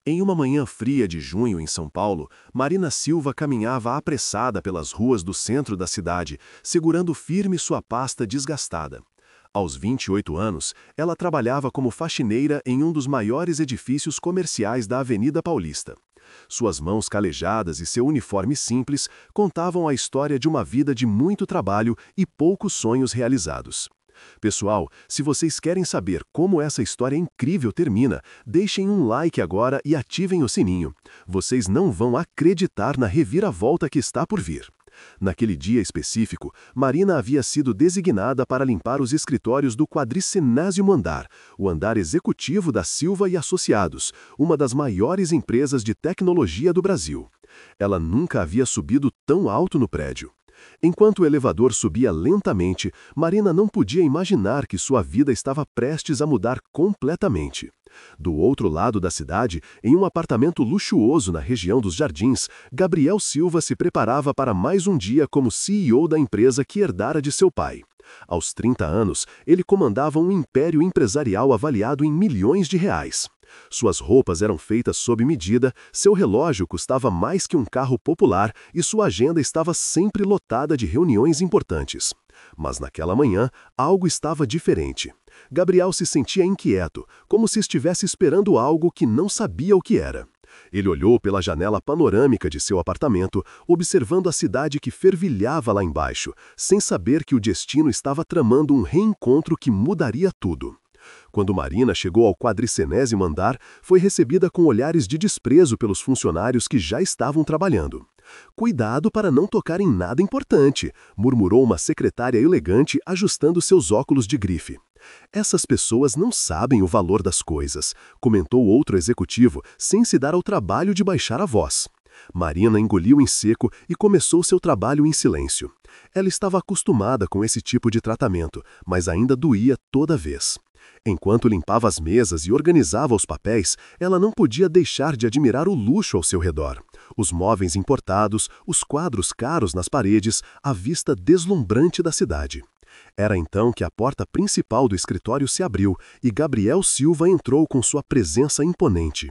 Em uma manhã fria de junho em São Paulo, Marina Silva caminhava apressada pelas ruas do centro da cidade, segurando firme sua pasta desgastada. Aos 28 anos, ela trabalhava como faxineira em um dos maiores edifícios comerciais da Avenida Paulista. Suas mãos calejadas e seu uniforme simples contavam a história de uma vida de muito trabalho e poucos sonhos realizados. Pessoal, se vocês querem saber como essa história incrível termina, deixem um like agora e ativem o sininho. Vocês não vão acreditar na reviravolta que está por vir. Naquele dia específico, Marina havia sido designada para limpar os escritórios do 40º andar, o andar executivo da Silva e Associados, uma das maiores empresas de tecnologia do Brasil. Ela nunca havia subido tão alto no prédio. Enquanto o elevador subia lentamente, Marina não podia imaginar que sua vida estava prestes a mudar completamente. Do outro lado da cidade, em um apartamento luxuoso na região dos Jardins, Gabriel Silva se preparava para mais um dia como CEO da empresa que herdara de seu pai. Aos 30 anos, ele comandava um império empresarial avaliado em milhões de reais. Suas roupas eram feitas sob medida, seu relógio custava mais que um carro popular e sua agenda estava sempre lotada de reuniões importantes. Mas naquela manhã, algo estava diferente. Gabriel se sentia inquieto, como se estivesse esperando algo que não sabia o que era. Ele olhou pela janela panorâmica de seu apartamento, observando a cidade que fervilhava lá embaixo, sem saber que o destino estava tramando um reencontro que mudaria tudo. Quando Marina chegou ao 40º andar, foi recebida com olhares de desprezo pelos funcionários que já estavam trabalhando. "Cuidado para não tocar em nada importante", murmurou uma secretária elegante ajustando seus óculos de grife. "Essas pessoas não sabem o valor das coisas", comentou outro executivo, sem se dar ao trabalho de baixar a voz. Marina engoliu em seco e começou seu trabalho em silêncio. Ela estava acostumada com esse tipo de tratamento, mas ainda doía toda vez. Enquanto limpava as mesas e organizava os papéis, ela não podia deixar de admirar o luxo ao seu redor. Os móveis importados, os quadros caros nas paredes, a vista deslumbrante da cidade. Era então que a porta principal do escritório se abriu e Gabriel Silva entrou com sua presença imponente.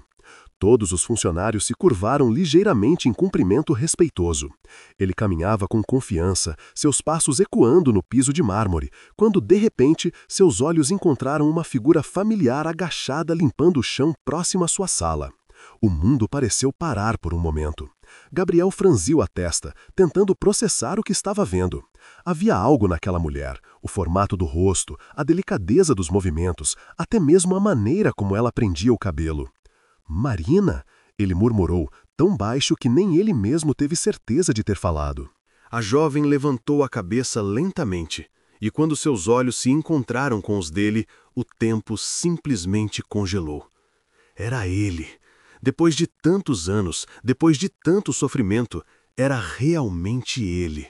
Todos os funcionários se curvaram ligeiramente em cumprimento respeitoso. Ele caminhava com confiança, seus passos ecoando no piso de mármore, quando, de repente, seus olhos encontraram uma figura familiar agachada limpando o chão próximo à sua sala. O mundo pareceu parar por um momento. Gabriel franziu a testa, tentando processar o que estava vendo. Havia algo naquela mulher, o formato do rosto, a delicadeza dos movimentos, até mesmo a maneira como ela prendia o cabelo. "Marina?", ele murmurou, tão baixo que nem ele mesmo teve certeza de ter falado. A jovem levantou a cabeça lentamente, e quando seus olhos se encontraram com os dele, o tempo simplesmente congelou. Era ele. Depois de tantos anos, depois de tanto sofrimento, era realmente ele.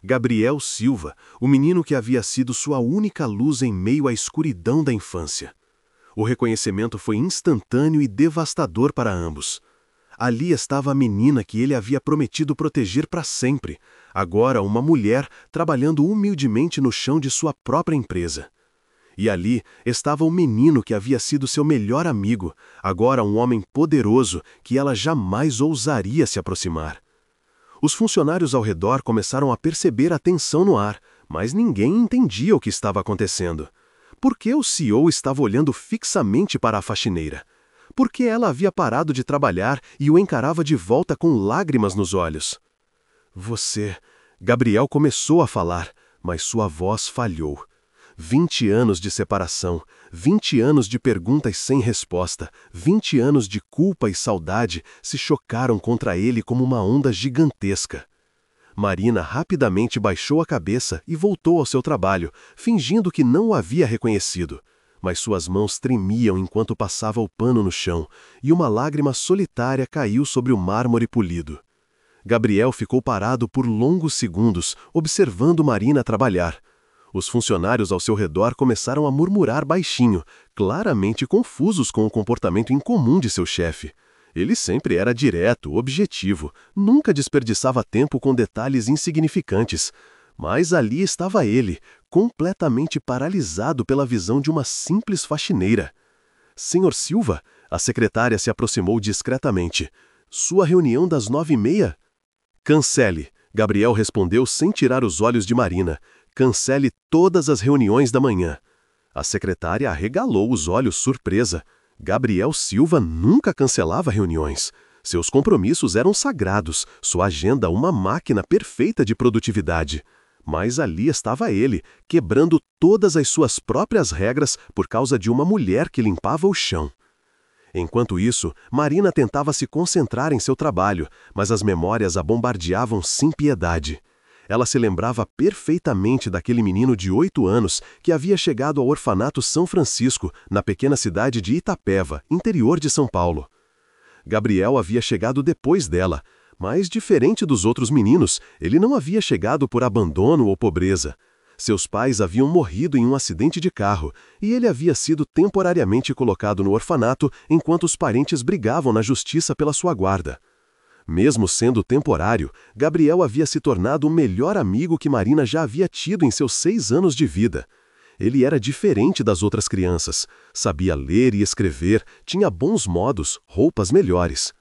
Gabriel Silva, o menino que havia sido sua única luz em meio à escuridão da infância. O reconhecimento foi instantâneo e devastador para ambos. Ali estava a menina que ele havia prometido proteger para sempre, agora uma mulher trabalhando humildemente no chão de sua própria empresa. E ali estava o menino que havia sido seu melhor amigo, agora um homem poderoso que ela jamais ousaria se aproximar. Os funcionários ao redor começaram a perceber a tensão no ar, mas ninguém entendia o que estava acontecendo. Por que o CEO estava olhando fixamente para a faxineira? Por que ela havia parado de trabalhar e o encarava de volta com lágrimas nos olhos? "Você..." Gabriel começou a falar, mas sua voz falhou. 20 anos de separação, 20 anos de perguntas sem resposta, 20 anos de culpa e saudade se chocaram contra ele como uma onda gigantesca. Marina rapidamente baixou a cabeça e voltou ao seu trabalho, fingindo que não o havia reconhecido. Mas suas mãos tremiam enquanto passava o pano no chão, e uma lágrima solitária caiu sobre o mármore polido. Gabriel ficou parado por longos segundos, observando Marina trabalhar. Os funcionários ao seu redor começaram a murmurar baixinho, claramente confusos com o comportamento incomum de seu chefe. Ele sempre era direto, objetivo, nunca desperdiçava tempo com detalhes insignificantes. Mas ali estava ele, completamente paralisado pela visão de uma simples faxineira. Senhor Silva? A secretária se aproximou discretamente. Sua reunião das 9h30? Cancele. Gabriel respondeu sem tirar os olhos de Marina. Cancele todas as reuniões da manhã. A secretária arregalou os olhos surpresa. Gabriel Silva nunca cancelava reuniões. Seus compromissos eram sagrados, sua agenda uma máquina perfeita de produtividade. Mas ali estava ele, quebrando todas as suas próprias regras por causa de uma mulher que limpava o chão. Enquanto isso, Marina tentava se concentrar em seu trabalho, mas as memórias a bombardeavam sem piedade. Ela se lembrava perfeitamente daquele menino de 8 anos que havia chegado ao orfanato São Francisco, na pequena cidade de Itapeva, interior de São Paulo. Gabriel havia chegado depois dela, mas diferente dos outros meninos, ele não havia chegado por abandono ou pobreza. Seus pais haviam morrido em um acidente de carro e ele havia sido temporariamente colocado no orfanato enquanto os parentes brigavam na justiça pela sua guarda. Mesmo sendo temporário, Gabriel havia se tornado o melhor amigo que Marina já havia tido em seus 6 anos de vida. Ele era diferente das outras crianças, sabia ler e escrever, tinha bons modos, roupas melhores.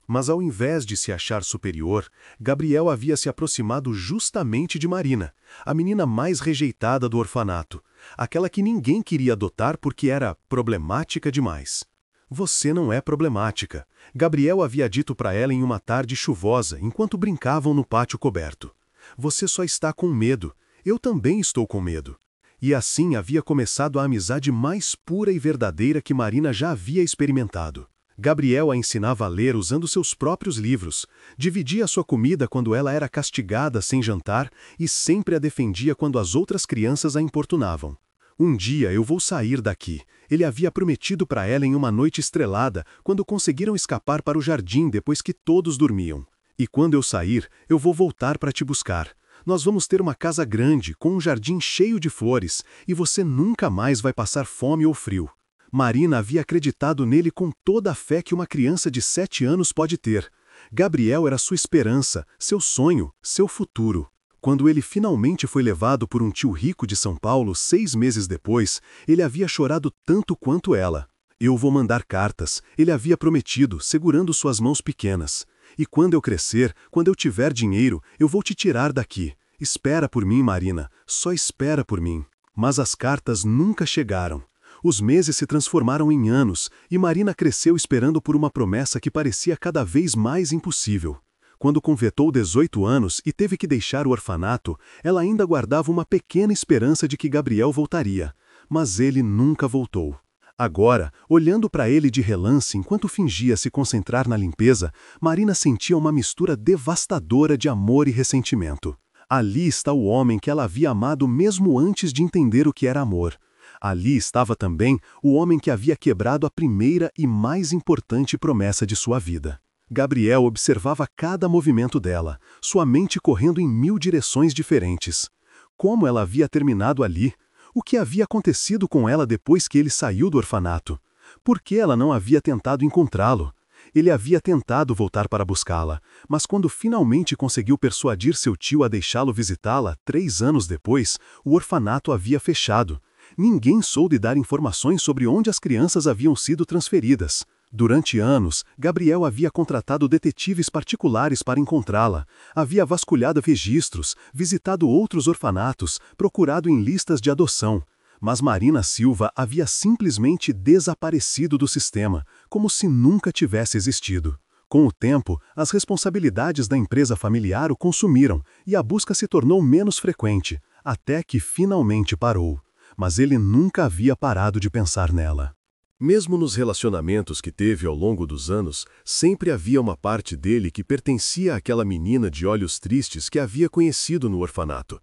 Mas ao invés de se achar superior, Gabriel havia se aproximado justamente de Marina, a menina mais rejeitada do orfanato, aquela que ninguém queria adotar porque era problemática demais. Você não é problemática, Gabriel havia dito para ela em uma tarde chuvosa, enquanto brincavam no pátio coberto. Você só está com medo, eu também estou com medo. E assim havia começado a amizade mais pura e verdadeira que Marina já havia experimentado. Gabriel a ensinava a ler usando seus próprios livros, dividia sua comida quando ela era castigada sem jantar e sempre a defendia quando as outras crianças a importunavam. Um dia eu vou sair daqui, ele havia prometido para ela em uma noite estrelada, quando conseguiram escapar para o jardim depois que todos dormiam. E quando eu sair, eu vou voltar para te buscar. Nós vamos ter uma casa grande, com um jardim cheio de flores, e você nunca mais vai passar fome ou frio. Marina havia acreditado nele com toda a fé que uma criança de 7 anos pode ter. Gabriel era sua esperança, seu sonho, seu futuro. Quando ele finalmente foi levado por um tio rico de São Paulo 6 meses depois, ele havia chorado tanto quanto ela. Eu vou mandar cartas, ele havia prometido, segurando suas mãos pequenas. E quando eu crescer, quando eu tiver dinheiro, eu vou te tirar daqui. Espera por mim, Marina, só espera por mim. Mas as cartas nunca chegaram. Os meses se transformaram em anos, e Marina cresceu esperando por uma promessa que parecia cada vez mais impossível. Quando completou 18 anos e teve que deixar o orfanato, ela ainda guardava uma pequena esperança de que Gabriel voltaria. Mas ele nunca voltou. Agora, olhando para ele de relance enquanto fingia se concentrar na limpeza, Marina sentia uma mistura devastadora de amor e ressentimento. Ali está o homem que ela havia amado mesmo antes de entender o que era amor. Ali estava também o homem que havia quebrado a primeira e mais importante promessa de sua vida. Gabriel observava cada movimento dela, sua mente correndo em 1000 direções diferentes. Como ela havia terminado ali? O que havia acontecido com ela depois que ele saiu do orfanato? Por que ela não havia tentado encontrá-lo? Ele havia tentado voltar para buscá-la, mas quando finalmente conseguiu persuadir seu tio a deixá-lo visitá-la 3 anos depois, o orfanato havia fechado. Ninguém soube dar informações sobre onde as crianças haviam sido transferidas. Durante anos, Gabriel havia contratado detetives particulares para encontrá-la, havia vasculhado registros, visitado outros orfanatos, procurado em listas de adoção. Mas Marina Silva havia simplesmente desaparecido do sistema, como se nunca tivesse existido. Com o tempo, as responsabilidades da empresa familiar o consumiram e a busca se tornou menos frequente, até que finalmente parou. Mas ele nunca havia parado de pensar nela. Mesmo nos relacionamentos que teve ao longo dos anos, sempre havia uma parte dele que pertencia àquela menina de olhos tristes que havia conhecido no orfanato.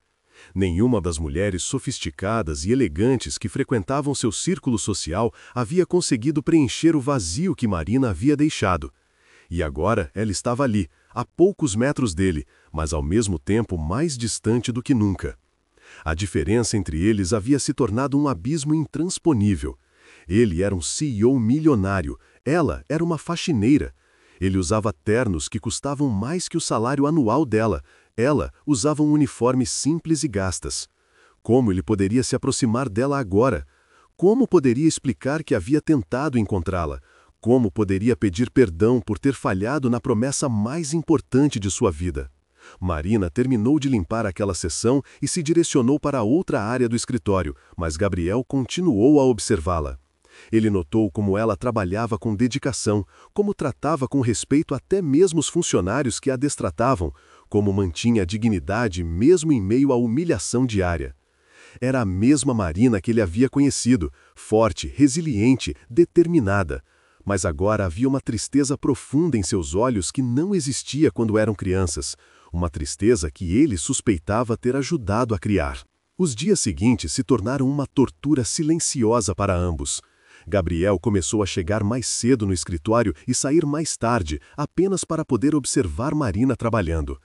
Nenhuma das mulheres sofisticadas e elegantes que frequentavam seu círculo social havia conseguido preencher o vazio que Marina havia deixado. E agora ela estava ali, a poucos metros dele, mas ao mesmo tempo mais distante do que nunca. A diferença entre eles havia se tornado um abismo intransponível. Ele era um CEO milionário, ela era uma faxineira. Ele usava ternos que custavam mais que o salário anual dela. Ela usava um uniforme simples e gastas. Como ele poderia se aproximar dela agora? Como poderia explicar que havia tentado encontrá-la? Como poderia pedir perdão por ter falhado na promessa mais importante de sua vida? Marina terminou de limpar aquela sessão e se direcionou para outra área do escritório, mas Gabriel continuou a observá-la. Ele notou como ela trabalhava com dedicação, como tratava com respeito até mesmo os funcionários que a destratavam, como mantinha a dignidade mesmo em meio à humilhação diária. Era a mesma Marina que ele havia conhecido, forte, resiliente, determinada. Mas agora havia uma tristeza profunda em seus olhos que não existia quando eram crianças, uma tristeza que ele suspeitava ter ajudado a criar. Os dias seguintes se tornaram uma tortura silenciosa para ambos. Gabriel começou a chegar mais cedo no escritório e sair mais tarde, apenas para poder observar Marina trabalhando.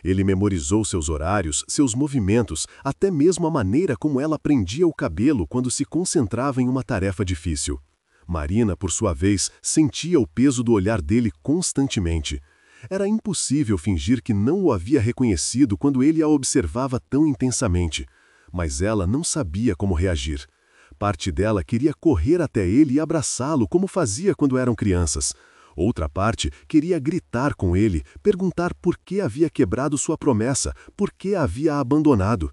Ele memorizou seus horários, seus movimentos, até mesmo a maneira como ela prendia o cabelo quando se concentrava em uma tarefa difícil. Marina, por sua vez, sentia o peso do olhar dele constantemente. Era impossível fingir que não o havia reconhecido quando ele a observava tão intensamente. Mas ela não sabia como reagir. Parte dela queria correr até ele e abraçá-lo como fazia quando eram crianças. Outra parte queria gritar com ele, perguntar por que havia quebrado sua promessa, por que a havia abandonado.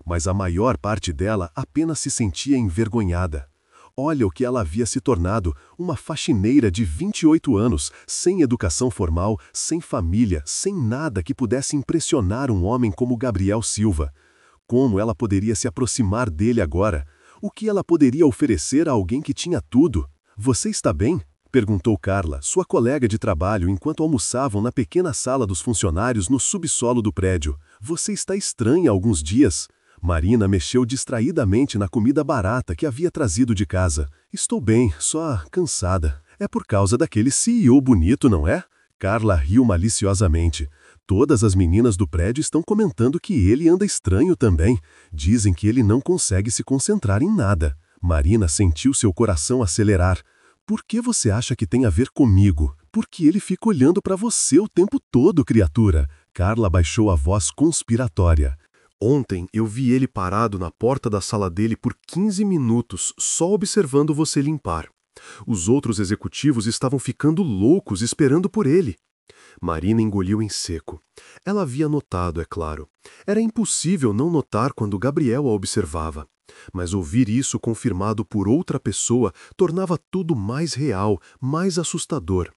Mas a maior parte dela apenas se sentia envergonhada. Olha o que ela havia se tornado, uma faxineira de 28 anos, sem educação formal, sem família, sem nada que pudesse impressionar um homem como Gabriel Silva. Como ela poderia se aproximar dele agora? O que ela poderia oferecer a alguém que tinha tudo? Você está bem? Perguntou Carla, sua colega de trabalho, enquanto almoçavam na pequena sala dos funcionários no subsolo do prédio. Você está estranha há alguns dias. Marina mexeu distraidamente na comida barata que havia trazido de casa. Estou bem, só cansada. É por causa daquele CEO bonito, não é? Carla riu maliciosamente. Todas as meninas do prédio estão comentando que ele anda estranho também. Dizem que ele não consegue se concentrar em nada. Marina sentiu seu coração acelerar. Por que você acha que tem a ver comigo? Porque ele fica olhando para você o tempo todo, criatura. Carla baixou a voz conspiratória. Ontem eu vi ele parado na porta da sala dele por 15 minutos, só observando você limpar. Os outros executivos estavam ficando loucos esperando por ele. Marina engoliu em seco. Ela havia notado, é claro. Era impossível não notar quando Gabriel a observava. Mas ouvir isso confirmado por outra pessoa tornava tudo mais real, mais assustador.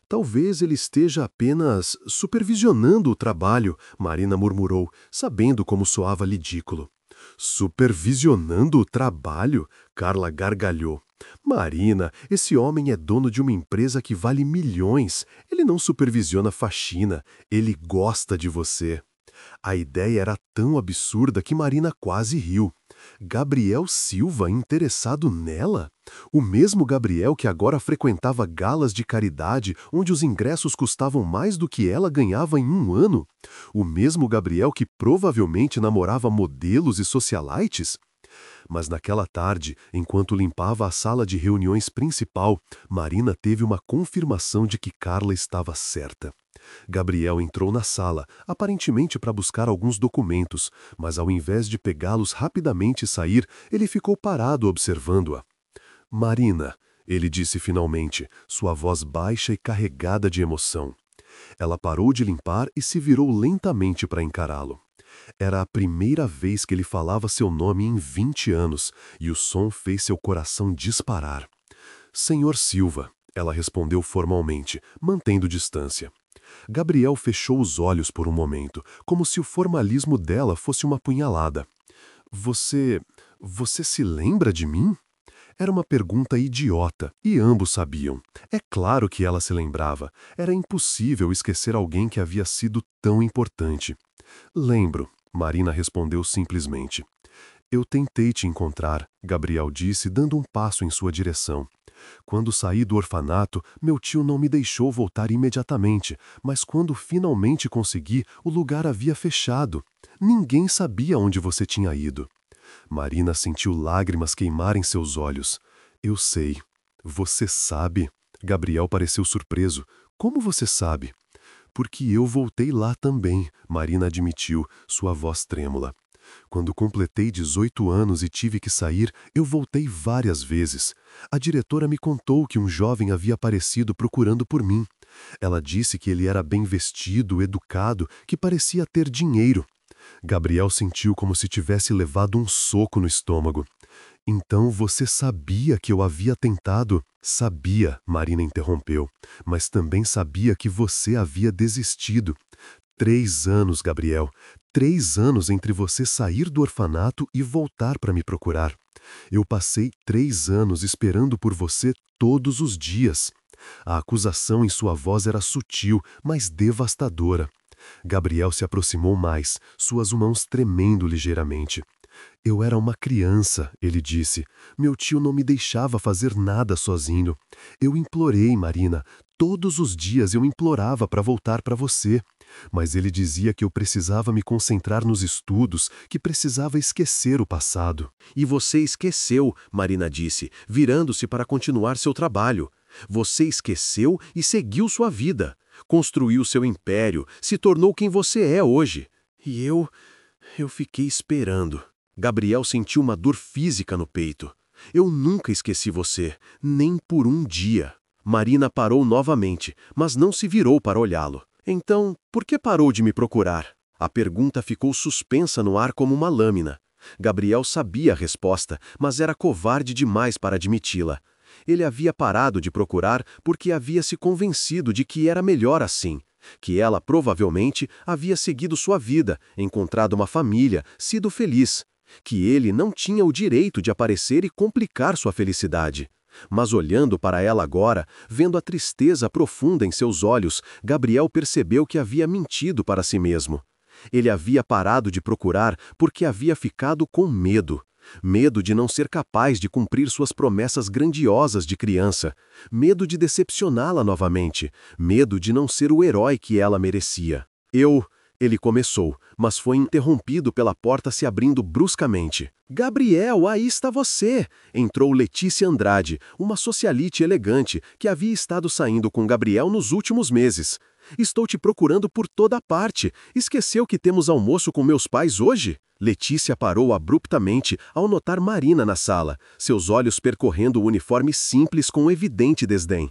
Talvez ele esteja apenas supervisionando o trabalho, Marina murmurou, sabendo como soava ridículo. Supervisionando o trabalho? Carla gargalhou. Marina, esse homem é dono de uma empresa que vale milhões. Ele não supervisiona faxina, ele gosta de você. A ideia era tão absurda que Marina quase riu. Gabriel Silva interessado nela? O mesmo Gabriel que agora frequentava galas de caridade onde os ingressos custavam mais do que ela ganhava em um ano? O mesmo Gabriel que provavelmente namorava modelos e socialites? Mas naquela tarde, enquanto limpava a sala de reuniões principal, Marina teve uma confirmação de que Carla estava certa. Gabriel entrou na sala, aparentemente para buscar alguns documentos, mas ao invés de pegá-los rapidamente e sair, ele ficou parado observando-a. Marina, ele disse finalmente, sua voz baixa e carregada de emoção. Ela parou de limpar e se virou lentamente para encará-lo. Era a primeira vez que ele falava seu nome em 20 anos, e o som fez seu coração disparar. Senhor Silva, ela respondeu formalmente, mantendo distância. Gabriel fechou os olhos por um momento, como se o formalismo dela fosse uma punhalada. Você se lembra de mim? Era uma pergunta idiota, e ambos sabiam. É claro que ela se lembrava. Era impossível esquecer alguém que havia sido tão importante. Lembro, Marina respondeu simplesmente. Eu tentei te encontrar, Gabriel disse, dando um passo em sua direção. Quando saí do orfanato, meu tio não me deixou voltar imediatamente, mas quando finalmente consegui, o lugar havia fechado. Ninguém sabia onde você tinha ido. Marina sentiu lágrimas queimarem seus olhos. Eu sei. Você sabe? Gabriel pareceu surpreso. Como você sabe? Porque eu voltei lá também, Marina admitiu, sua voz trêmula. Quando completei 18 anos e tive que sair, eu voltei várias vezes. A diretora me contou que um jovem havia aparecido procurando por mim. Ela disse que ele era bem vestido, educado, que parecia ter dinheiro. Gabriel sentiu como se tivesse levado um soco no estômago. Então você sabia que eu havia tentado? Sabia, Marina interrompeu, mas também sabia que você havia desistido. 3 anos, Gabriel. 3 anos entre você sair do orfanato e voltar para me procurar. Eu passei 3 anos esperando por você todos os dias. A acusação em sua voz era sutil, mas devastadora. Gabriel se aproximou mais, suas mãos tremendo ligeiramente. Eu era uma criança, ele disse. Meu tio não me deixava fazer nada sozinho. Eu implorei, Marina. Todos os dias eu implorava para voltar para você. Mas ele dizia que eu precisava me concentrar nos estudos, que precisava esquecer o passado. E você esqueceu, Marina disse, virando-se para continuar seu trabalho. Você esqueceu e seguiu sua vida. Construiu seu império, se tornou quem você é hoje. E eu fiquei esperando. Gabriel sentiu uma dor física no peito. Eu nunca esqueci você, nem por um dia. Marina parou novamente, mas não se virou para olhá-lo. Então, por que parou de me procurar? A pergunta ficou suspensa no ar como uma lâmina. Gabriel sabia a resposta, mas era covarde demais para admiti-la. Ele havia parado de procurar porque havia se convencido de que era melhor assim, que ela provavelmente havia seguido sua vida, encontrado uma família, sido feliz, que ele não tinha o direito de aparecer e complicar sua felicidade. Mas olhando para ela agora, vendo a tristeza profunda em seus olhos, Gabriel percebeu que havia mentido para si mesmo. Ele havia parado de procurar porque havia ficado com medo. Medo de não ser capaz de cumprir suas promessas grandiosas de criança. Medo de decepcioná-la novamente. Medo de não ser o herói que ela merecia. Ele começou, mas foi interrompido pela porta se abrindo bruscamente. Gabriel, aí está você! Entrou Letícia Andrade, uma socialite elegante que havia estado saindo com Gabriel nos últimos meses. Estou te procurando por toda parte. Esqueceu que temos almoço com meus pais hoje? Letícia parou abruptamente ao notar Marina na sala, seus olhos percorrendo o uniforme simples com evidente desdém.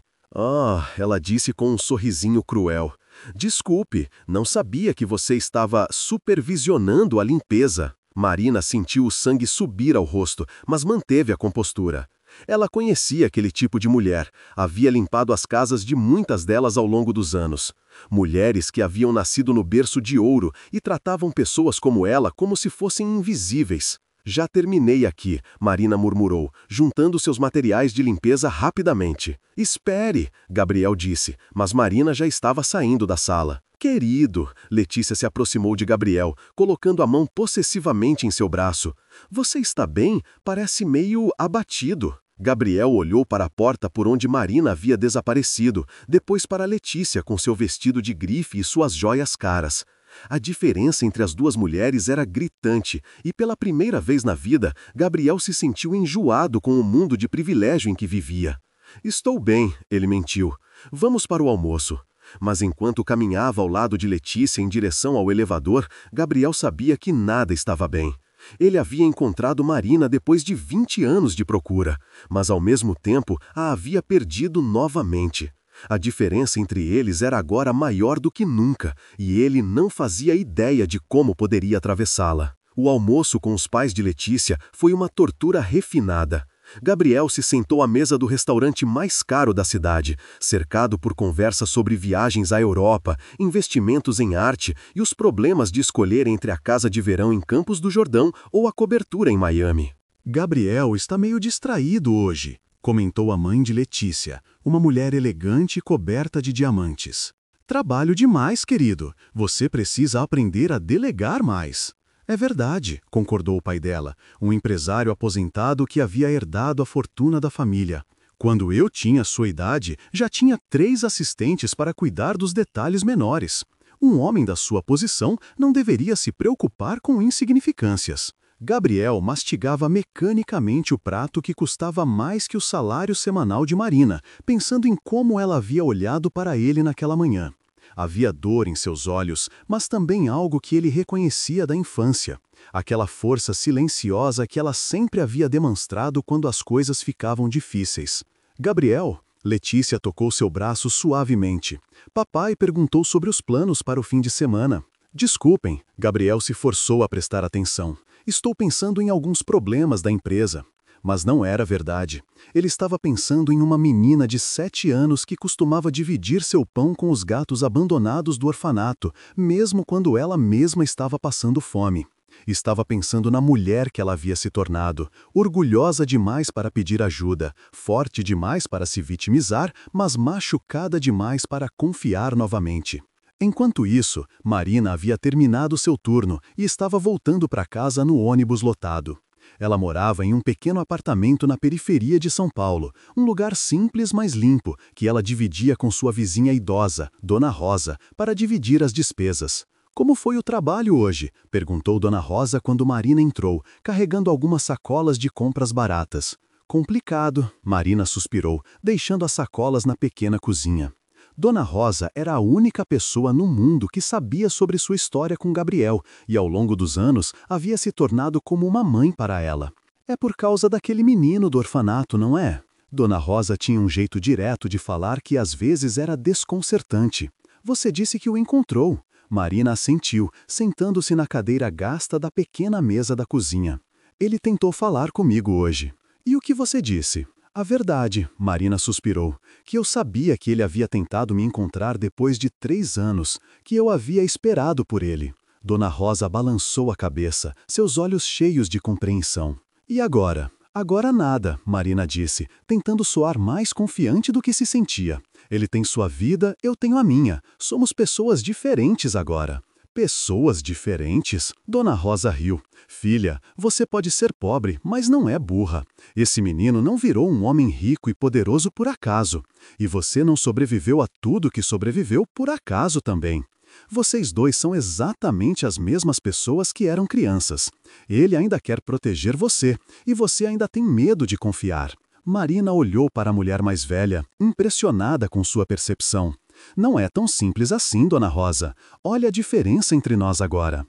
Ela disse com um sorrisinho cruel. Desculpe, não sabia que você estava supervisionando a limpeza. Marina sentiu o sangue subir ao rosto, mas manteve a compostura. Ela conhecia aquele tipo de mulher, havia limpado as casas de muitas delas ao longo dos anos. Mulheres que haviam nascido no berço de ouro e tratavam pessoas como ela como se fossem invisíveis. Já terminei aqui, Marina murmurou, juntando seus materiais de limpeza rapidamente. Espere, Gabriel disse, mas Marina já estava saindo da sala. Querido, Letícia se aproximou de Gabriel, colocando a mão possessivamente em seu braço. Você está bem? Parece meio abatido. Gabriel olhou para a porta por onde Marina havia desaparecido, depois para Letícia com seu vestido de grife e suas joias caras. A diferença entre as duas mulheres era gritante, e pela primeira vez na vida, Gabriel se sentiu enjoado com o mundo de privilégio em que vivia. Estou bem, ele mentiu. Vamos para o almoço. Mas enquanto caminhava ao lado de Letícia em direção ao elevador, Gabriel sabia que nada estava bem. Ele havia encontrado Marina depois de 20 anos de procura, mas ao mesmo tempo a havia perdido novamente. A diferença entre eles era agora maior do que nunca, e ele não fazia ideia de como poderia atravessá-la. O almoço com os pais de Letícia foi uma tortura refinada. Gabriel se sentou à mesa do restaurante mais caro da cidade, cercado por conversas sobre viagens à Europa, investimentos em arte e os problemas de escolher entre a casa de verão em Campos do Jordão ou a cobertura em Miami. Gabriel está meio distraído hoje, comentou a mãe de Letícia, uma mulher elegante e coberta de diamantes. Trabalho demais, querido. Você precisa aprender a delegar mais. É verdade, concordou o pai dela, um empresário aposentado que havia herdado a fortuna da família. Quando eu tinha sua idade, já tinha 3 assistentes para cuidar dos detalhes menores. Um homem da sua posição não deveria se preocupar com insignificâncias. Gabriel mastigava mecanicamente o prato que custava mais que o salário semanal de Marina, pensando em como ela havia olhado para ele naquela manhã. Havia dor em seus olhos, mas também algo que ele reconhecia da infância. Aquela força silenciosa que ela sempre havia demonstrado quando as coisas ficavam difíceis. Gabriel? Letícia tocou seu braço suavemente. Papai perguntou sobre os planos para o fim de semana. Desculpem, Gabriel se forçou a prestar atenção. Estou pensando em alguns problemas da empresa. Mas não era verdade. Ele estava pensando em uma menina de 7 anos que costumava dividir seu pão com os gatos abandonados do orfanato, mesmo quando ela mesma estava passando fome. Estava pensando na mulher que ela havia se tornado, orgulhosa demais para pedir ajuda, forte demais para se vitimizar, mas machucada demais para confiar novamente. Enquanto isso, Marina havia terminado seu turno e estava voltando para casa no ônibus lotado. Ela morava em um pequeno apartamento na periferia de São Paulo, um lugar simples, mas limpo, que ela dividia com sua vizinha idosa, Dona Rosa, para dividir as despesas. Como foi o trabalho hoje? Perguntou Dona Rosa quando Marina entrou, carregando algumas sacolas de compras baratas. Complicado, Marina suspirou, deixando as sacolas na pequena cozinha. Dona Rosa era a única pessoa no mundo que sabia sobre sua história com Gabriel e, ao longo dos anos, havia se tornado como uma mãe para ela. É por causa daquele menino do orfanato, não é? Dona Rosa tinha um jeito direto de falar que às vezes era desconcertante. Você disse que o encontrou. Marina assentiu, sentando-se na cadeira gasta da pequena mesa da cozinha. Ele tentou falar comigo hoje. E o que você disse? A verdade, Marina suspirou, que eu sabia que ele havia tentado me encontrar depois de 3 anos, que eu havia esperado por ele. Dona Rosa balançou a cabeça, seus olhos cheios de compreensão. E agora? Agora nada, Marina disse, tentando soar mais confiante do que se sentia. Ele tem sua vida, eu tenho a minha. Somos pessoas diferentes agora. Pessoas diferentes? Dona Rosa riu. Filha, você pode ser pobre, mas não é burra. Esse menino não virou um homem rico e poderoso por acaso. E você não sobreviveu a tudo que sobreviveu por acaso também. Vocês dois são exatamente as mesmas pessoas que eram crianças. Ele ainda quer proteger você, e você ainda tem medo de confiar. Marina olhou para a mulher mais velha, impressionada com sua percepção. Não é tão simples assim, Dona Rosa. Olha a diferença entre nós agora.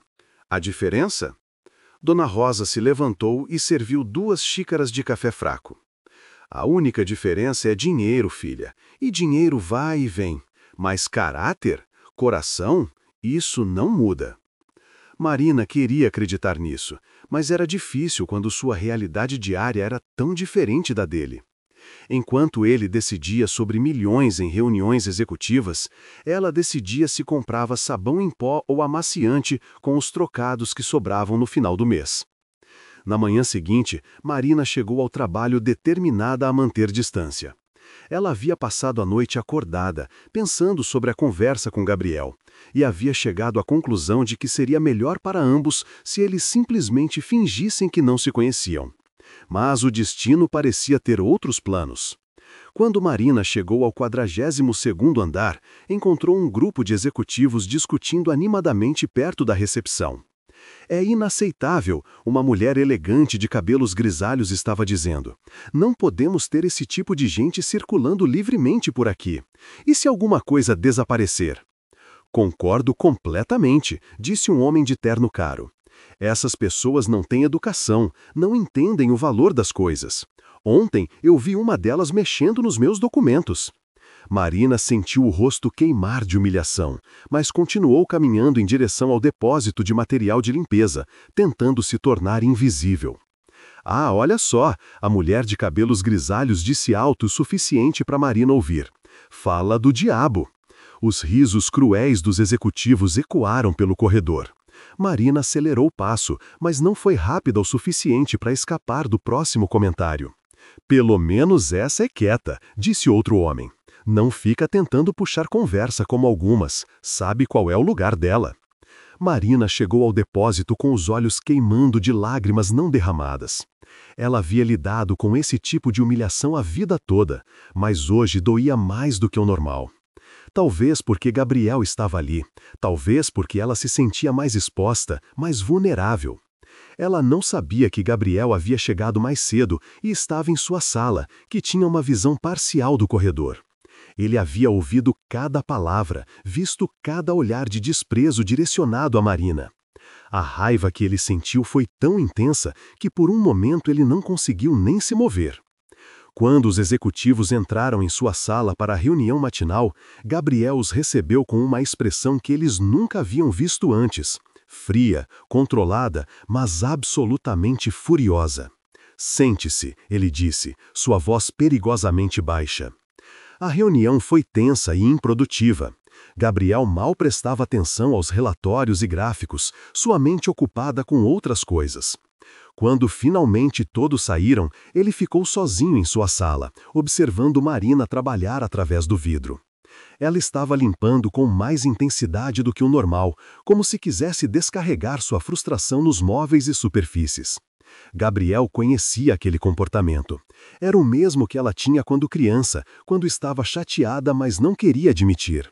A diferença? Dona Rosa se levantou e serviu 2 xícaras de café fraco. A única diferença é dinheiro, filha. E dinheiro vai e vem. Mas caráter, coração, isso não muda. Marina queria acreditar nisso, mas era difícil quando sua realidade diária era tão diferente da dele. Enquanto ele decidia sobre milhões em reuniões executivas, ela decidia se comprava sabão em pó ou amaciante com os trocados que sobravam no final do mês. Na manhã seguinte, Marina chegou ao trabalho determinada a manter distância. Ela havia passado a noite acordada, pensando sobre a conversa com Gabriel, e havia chegado à conclusão de que seria melhor para ambos se eles simplesmente fingissem que não se conheciam. Mas o destino parecia ter outros planos. Quando Marina chegou ao 42º andar, encontrou um grupo de executivos discutindo animadamente perto da recepção. É inaceitável, uma mulher elegante de cabelos grisalhos estava dizendo. Não podemos ter esse tipo de gente circulando livremente por aqui. E se alguma coisa desaparecer? Concordo completamente, disse um homem de terno caro. Essas pessoas não têm educação, não entendem o valor das coisas. Ontem eu vi uma delas mexendo nos meus documentos. Marina sentiu o rosto queimar de humilhação, mas continuou caminhando em direção ao depósito de material de limpeza, tentando se tornar invisível. Ah, olha só, a mulher de cabelos grisalhos disse alto o suficiente para Marina ouvir. Fala do diabo. Os risos cruéis dos executivos ecoaram pelo corredor. Marina acelerou o passo, mas não foi rápida o suficiente para escapar do próximo comentário. Pelo menos essa é quieta, disse outro homem. Não fica tentando puxar conversa como algumas, sabe qual é o lugar dela. Marina chegou ao depósito com os olhos queimando de lágrimas não derramadas. Ela havia lidado com esse tipo de humilhação a vida toda, mas hoje doía mais do que o normal. Talvez porque Gabriel estava ali, talvez porque ela se sentia mais exposta, mais vulnerável. Ela não sabia que Gabriel havia chegado mais cedo e estava em sua sala, que tinha uma visão parcial do corredor. Ele havia ouvido cada palavra, visto cada olhar de desprezo direcionado a Marina. A raiva que ele sentiu foi tão intensa que por um momento ele não conseguiu nem se mover. Quando os executivos entraram em sua sala para a reunião matinal, Gabriel os recebeu com uma expressão que eles nunca haviam visto antes. Fria, controlada, mas absolutamente furiosa. "Sente-se", ele disse, sua voz perigosamente baixa. A reunião foi tensa e improdutiva. Gabriel mal prestava atenção aos relatórios e gráficos, sua mente ocupada com outras coisas. Quando finalmente todos saíram, ele ficou sozinho em sua sala, observando Marina trabalhar através do vidro. Ela estava limpando com mais intensidade do que o normal, como se quisesse descarregar sua frustração nos móveis e superfícies. Gabriel conhecia aquele comportamento. Era o mesmo que ela tinha quando criança, quando estava chateada, mas não queria admitir.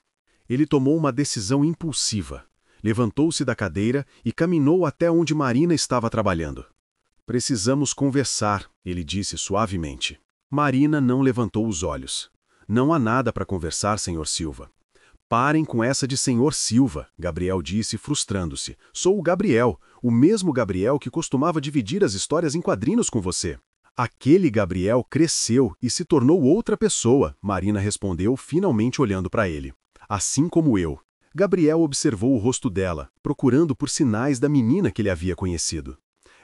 Ele tomou uma decisão impulsiva. Levantou-se da cadeira e caminhou até onde Marina estava trabalhando. "Precisamos conversar", ele disse suavemente. Marina não levantou os olhos. "Não há nada para conversar, Sr. Silva." "Parem com essa de Sr. Silva", Gabriel disse, frustrando-se. "Sou o Gabriel, o mesmo Gabriel que costumava dividir as histórias em quadrinhos com você." "Aquele Gabriel cresceu e se tornou outra pessoa", Marina respondeu, finalmente olhando para ele. "Assim como eu." Gabriel observou o rosto dela, procurando por sinais da menina que ele havia conhecido.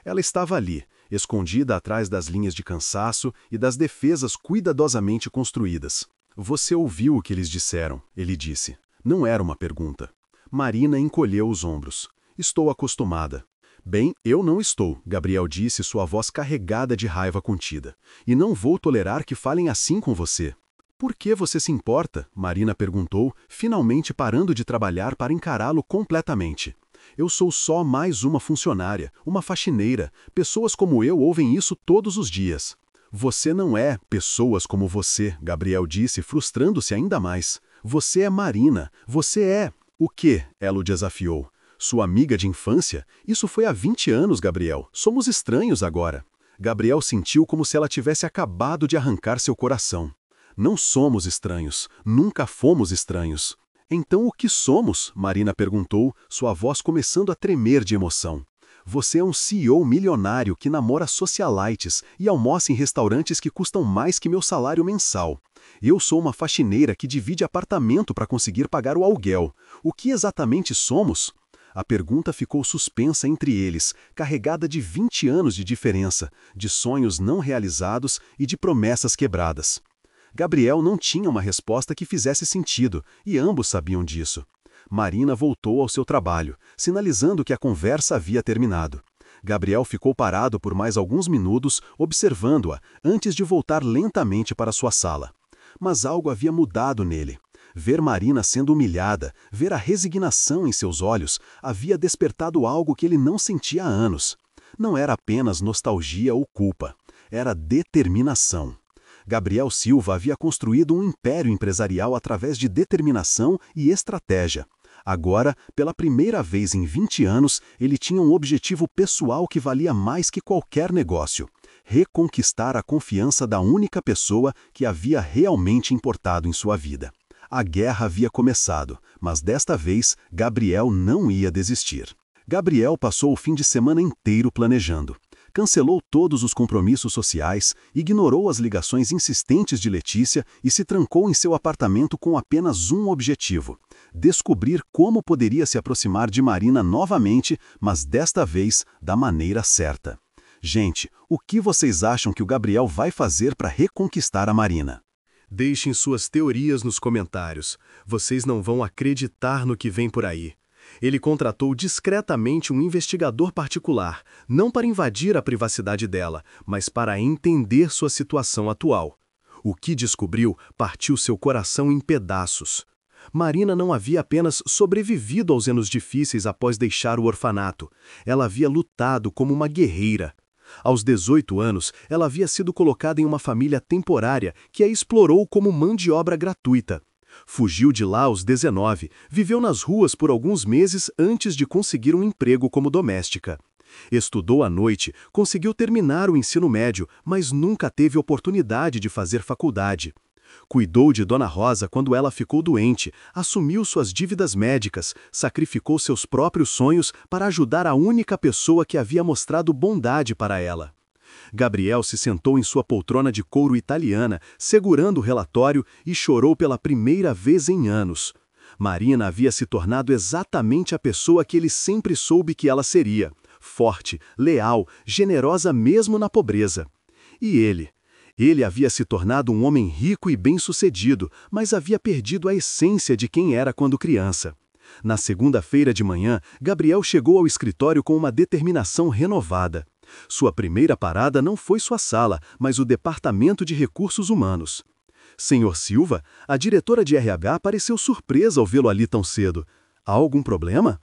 Ela estava ali, escondida atrás das linhas de cansaço e das defesas cuidadosamente construídas. "Você ouviu o que eles disseram", ele disse. Não era uma pergunta. Marina encolheu os ombros. "Estou acostumada." "Bem, eu não estou", Gabriel disse, sua voz carregada de raiva contida. "E não vou tolerar que falem assim com você." "Por que você se importa?", Marina perguntou, finalmente parando de trabalhar para encará-lo completamente. "Eu sou só mais uma funcionária, uma faxineira. Pessoas como eu ouvem isso todos os dias." "Você não é pessoas como você", Gabriel disse, frustrando-se ainda mais. "Você é Marina. Você é..." "O quê?", ela o desafiou. "Sua amiga de infância? Isso foi há 20 anos, Gabriel. Somos estranhos agora." Gabriel sentiu como se ela tivesse acabado de arrancar seu coração. "Não somos estranhos. Nunca fomos estranhos." "Então o que somos?", Marina perguntou, sua voz começando a tremer de emoção. "Você é um CEO milionário que namora socialites e almoça em restaurantes que custam mais que meu salário mensal. Eu sou uma faxineira que divide apartamento para conseguir pagar o aluguel. O que exatamente somos?" A pergunta ficou suspensa entre eles, carregada de 20 anos de diferença, de sonhos não realizados e de promessas quebradas. Gabriel não tinha uma resposta que fizesse sentido, e ambos sabiam disso. Marina voltou ao seu trabalho, sinalizando que a conversa havia terminado. Gabriel ficou parado por mais alguns minutos, observando-a, antes de voltar lentamente para sua sala. Mas algo havia mudado nele. Ver Marina sendo humilhada, ver a resignação em seus olhos, havia despertado algo que ele não sentia há anos. Não era apenas nostalgia ou culpa, era determinação. Gabriel Silva havia construído um império empresarial através de determinação e estratégia. Agora, pela primeira vez em 20 anos, ele tinha um objetivo pessoal que valia mais que qualquer negócio: reconquistar a confiança da única pessoa que havia realmente importado em sua vida. A guerra havia começado, mas desta vez, Gabriel não ia desistir. Gabriel passou o fim de semana inteiro planejando. Cancelou todos os compromissos sociais, ignorou as ligações insistentes de Letícia e se trancou em seu apartamento com apenas um objetivo: descobrir como poderia se aproximar de Marina novamente, mas desta vez da maneira certa. Gente, o que vocês acham que o Gabriel vai fazer para reconquistar a Marina? Deixem suas teorias nos comentários. Vocês não vão acreditar no que vem por aí. Ele contratou discretamente um investigador particular, não para invadir a privacidade dela, mas para entender sua situação atual. O que descobriu partiu seu coração em pedaços. Marina não havia apenas sobrevivido aos anos difíceis após deixar o orfanato. Ela havia lutado como uma guerreira. Aos 18 anos, ela havia sido colocada em uma família temporária que a explorou como mão de obra gratuita. Fugiu de lá aos 19, viveu nas ruas por alguns meses antes de conseguir um emprego como doméstica. Estudou à noite, conseguiu terminar o ensino médio, mas nunca teve oportunidade de fazer faculdade. Cuidou de Dona Rosa quando ela ficou doente, assumiu suas dívidas médicas, sacrificou seus próprios sonhos para ajudar a única pessoa que havia mostrado bondade para ela. Gabriel se sentou em sua poltrona de couro italiana, segurando o relatório, e chorou pela primeira vez em anos. Marina havia se tornado exatamente a pessoa que ele sempre soube que ela seria: forte, leal, generosa mesmo na pobreza. E ele? Ele havia se tornado um homem rico e bem-sucedido, mas havia perdido a essência de quem era quando criança. Na segunda-feira de manhã, Gabriel chegou ao escritório com uma determinação renovada. Sua primeira parada não foi sua sala, mas o Departamento de Recursos Humanos. Senhor Silva, a diretora de RH pareceu surpresa ao vê-lo ali tão cedo. Há algum problema?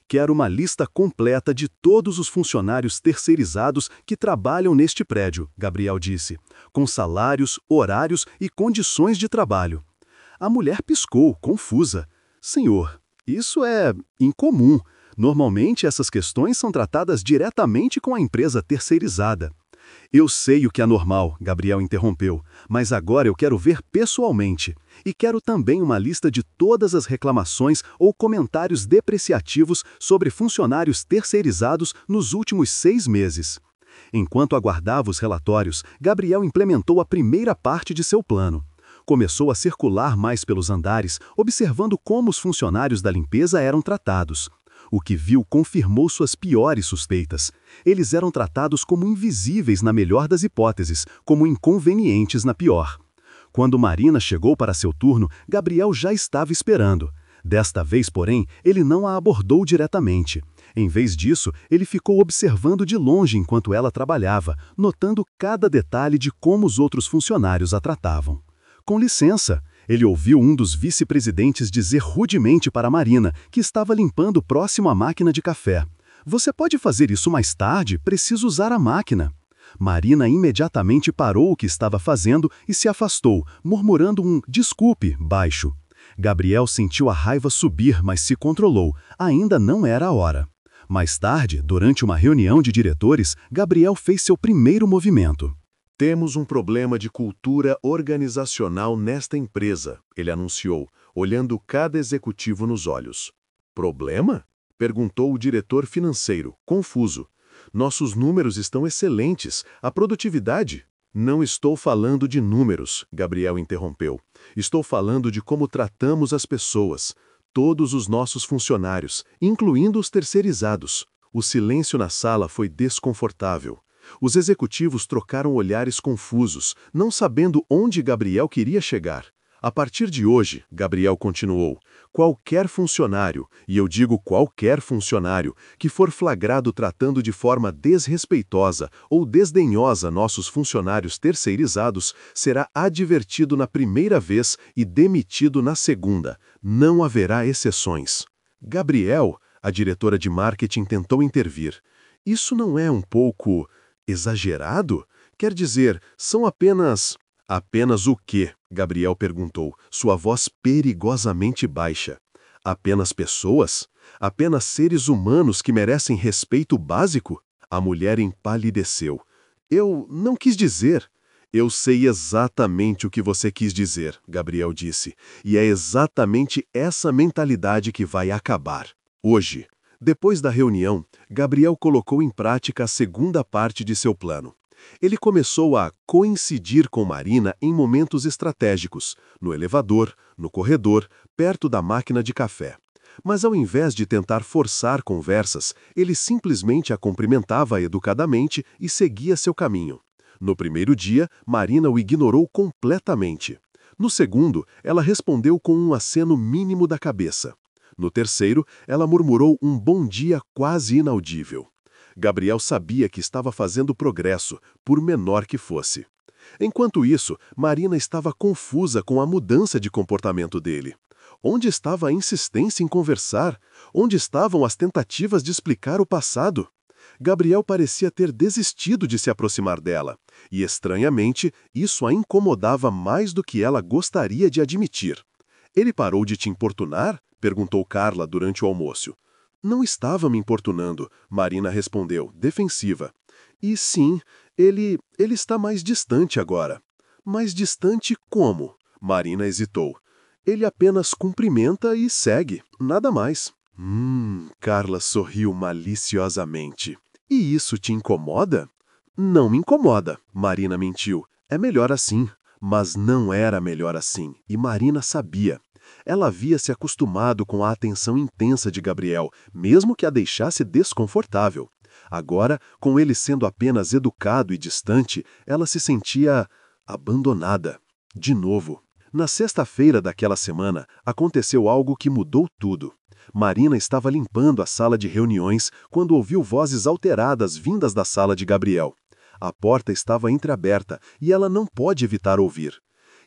Quero uma lista completa de todos os funcionários terceirizados que trabalham neste prédio, Gabriel disse, com salários, horários e condições de trabalho. A mulher piscou, confusa. Senhor, isso é incomum. Normalmente essas questões são tratadas diretamente com a empresa terceirizada. Eu sei o que é normal, Gabriel interrompeu, mas agora eu quero ver pessoalmente. E quero também uma lista de todas as reclamações ou comentários depreciativos sobre funcionários terceirizados nos últimos 6 meses. Enquanto aguardava os relatórios, Gabriel implementou a primeira parte de seu plano. Começou a circular mais pelos andares, observando como os funcionários da limpeza eram tratados. O que viu confirmou suas piores suspeitas. Eles eram tratados como invisíveis na melhor das hipóteses, como inconvenientes na pior. Quando Marina chegou para seu turno, Gabriel já estava esperando. Desta vez, porém, ele não a abordou diretamente. Em vez disso, ele ficou observando de longe enquanto ela trabalhava, notando cada detalhe de como os outros funcionários a tratavam. Com licença, ele ouviu um dos vice-presidentes dizer rudemente para Marina, que estava limpando próximo à máquina de café: "Você pode fazer isso mais tarde? Preciso usar a máquina." Marina imediatamente parou o que estava fazendo e se afastou, murmurando um "desculpe" baixo. Gabriel sentiu a raiva subir, mas se controlou. Ainda não era a hora. Mais tarde, durante uma reunião de diretores, Gabriel fez seu primeiro movimento. Temos um problema de cultura organizacional nesta empresa, ele anunciou, olhando cada executivo nos olhos. Problema? Perguntou o diretor financeiro, confuso. Nossos números estão excelentes. A produtividade? Não estou falando de números, Gabriel interrompeu. Estou falando de como tratamos as pessoas, todos os nossos funcionários, incluindo os terceirizados. O silêncio na sala foi desconfortável. Os executivos trocaram olhares confusos, não sabendo onde Gabriel queria chegar. A partir de hoje, Gabriel continuou, qualquer funcionário, e eu digo qualquer funcionário, que for flagrado tratando de forma desrespeitosa ou desdenhosa nossos funcionários terceirizados, será advertido na primeira vez e demitido na segunda. Não haverá exceções. Gabriel, a diretora de marketing tentou intervir. Isso não é um pouco exagerado? Quer dizer, são apenas... Apenas o quê? Gabriel perguntou, sua voz perigosamente baixa. Apenas pessoas? Apenas seres humanos que merecem respeito básico? A mulher empalideceu. Eu não quis dizer. Eu sei exatamente o que você quis dizer, Gabriel disse, e é exatamente essa mentalidade que vai acabar. Hoje. Depois da reunião, Gabriel colocou em prática a segunda parte de seu plano. Ele começou a coincidir com Marina em momentos estratégicos, no elevador, no corredor, perto da máquina de café. Mas ao invés de tentar forçar conversas, ele simplesmente a cumprimentava educadamente e seguia seu caminho. No primeiro dia, Marina o ignorou completamente. No segundo, ela respondeu com um aceno mínimo da cabeça. No terceiro, ela murmurou um bom dia quase inaudível. Gabriel sabia que estava fazendo progresso, por menor que fosse. Enquanto isso, Marina estava confusa com a mudança de comportamento dele. Onde estava a insistência em conversar? Onde estavam as tentativas de explicar o passado? Gabriel parecia ter desistido de se aproximar dela, e, estranhamente, isso a incomodava mais do que ela gostaria de admitir. "Ele parou de te importunar?" perguntou Carla durante o almoço. "Não estava me importunando", Marina respondeu, defensiva. "E sim, ele está mais distante agora." "Mais distante como?" Marina hesitou. Ele apenas cumprimenta e segue, nada mais. Carla sorriu maliciosamente. E isso te incomoda? Não me incomoda, Marina mentiu. É melhor assim. Mas não era melhor assim, e Marina sabia. Ela havia se acostumado com a atenção intensa de Gabriel, mesmo que a deixasse desconfortável. Agora, com ele sendo apenas educado e distante, ela se sentia abandonada. De novo. Na sexta-feira daquela semana, aconteceu algo que mudou tudo. Marina estava limpando a sala de reuniões quando ouviu vozes alteradas vindas da sala de Gabriel. A porta estava entreaberta e ela não pode evitar ouvir.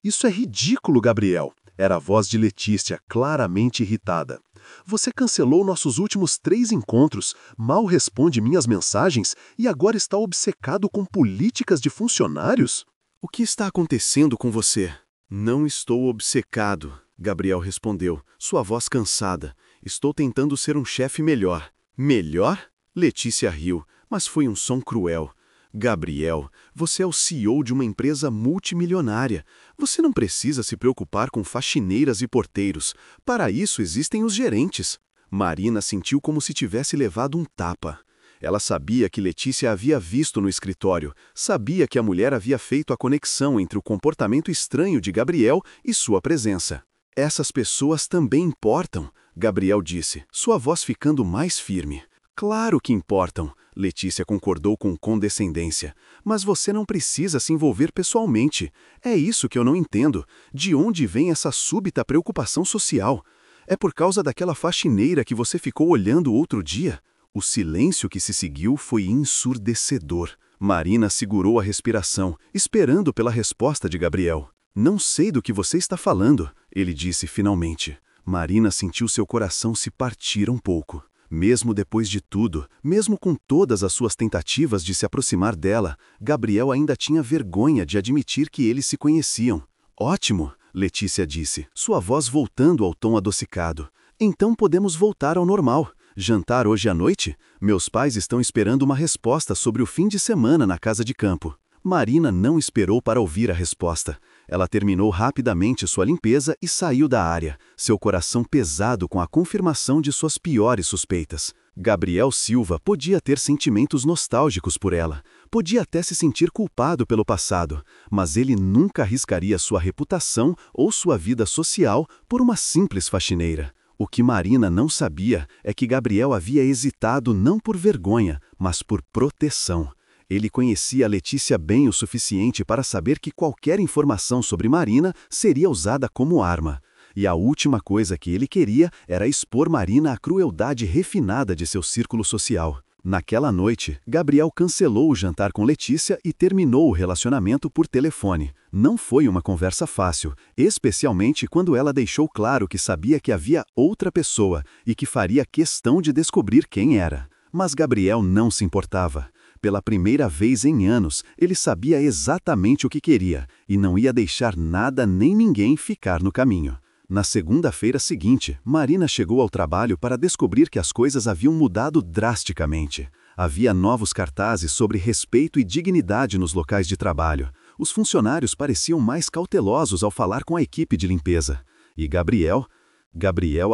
Isso é ridículo, Gabriel. Era a voz de Letícia, claramente irritada. Você cancelou nossos últimos 3 encontros, mal responde minhas mensagens e agora está obcecado com políticas de funcionários? O que está acontecendo com você? Não estou obcecado, Gabriel respondeu, sua voz cansada. Estou tentando ser um chefe melhor. Melhor? Letícia riu, mas foi um som cruel. Gabriel, você é o CEO de uma empresa multimilionária. Você não precisa se preocupar com faxineiras e porteiros. Para isso existem os gerentes. Marina sentiu como se tivesse levado um tapa. Ela sabia que Letícia havia visto no escritório, sabia que a mulher havia feito a conexão entre o comportamento estranho de Gabriel e sua presença. Essas pessoas também importam, Gabriel disse, sua voz ficando mais firme. Claro que importam, Letícia concordou com condescendência. Mas você não precisa se envolver pessoalmente. É isso que eu não entendo. De onde vem essa súbita preocupação social? É por causa daquela faxineira que você ficou olhando outro dia? O silêncio que se seguiu foi ensurdecedor. Marina segurou a respiração, esperando pela resposta de Gabriel. Não sei do que você está falando, ele disse finalmente. Marina sentiu seu coração se partir um pouco. Mesmo depois de tudo, mesmo com todas as suas tentativas de se aproximar dela, Gabriel ainda tinha vergonha de admitir que eles se conheciam. Ótimo, Letícia disse, sua voz voltando ao tom adocicado. Então podemos voltar ao normal. Jantar hoje à noite? Meus pais estão esperando uma resposta sobre o fim de semana na casa de campo. Marina não esperou para ouvir a resposta. Ela terminou rapidamente sua limpeza e saiu da área, seu coração pesado com a confirmação de suas piores suspeitas. Gabriel Silva podia ter sentimentos nostálgicos por ela, podia até se sentir culpado pelo passado, mas ele nunca arriscaria sua reputação ou sua vida social por uma simples faxineira. O que Marina não sabia é que Gabriel havia hesitado não por vergonha, mas por proteção. Ele conhecia a Letícia bem o suficiente para saber que qualquer informação sobre Marina seria usada como arma. E a última coisa que ele queria era expor Marina à crueldade refinada de seu círculo social. Naquela noite, Gabriel cancelou o jantar com Letícia e terminou o relacionamento por telefone. Não foi uma conversa fácil, especialmente quando ela deixou claro que sabia que havia outra pessoa e que faria questão de descobrir quem era. Mas Gabriel não se importava. Pela primeira vez em anos, ele sabia exatamente o que queria e não ia deixar nada nem ninguém ficar no caminho. Na segunda-feira seguinte, Marina chegou ao trabalho para descobrir que as coisas haviam mudado drasticamente. Havia novos cartazes sobre respeito e dignidade nos locais de trabalho. Os funcionários pareciam mais cautelosos ao falar com a equipe de limpeza. E Gabriel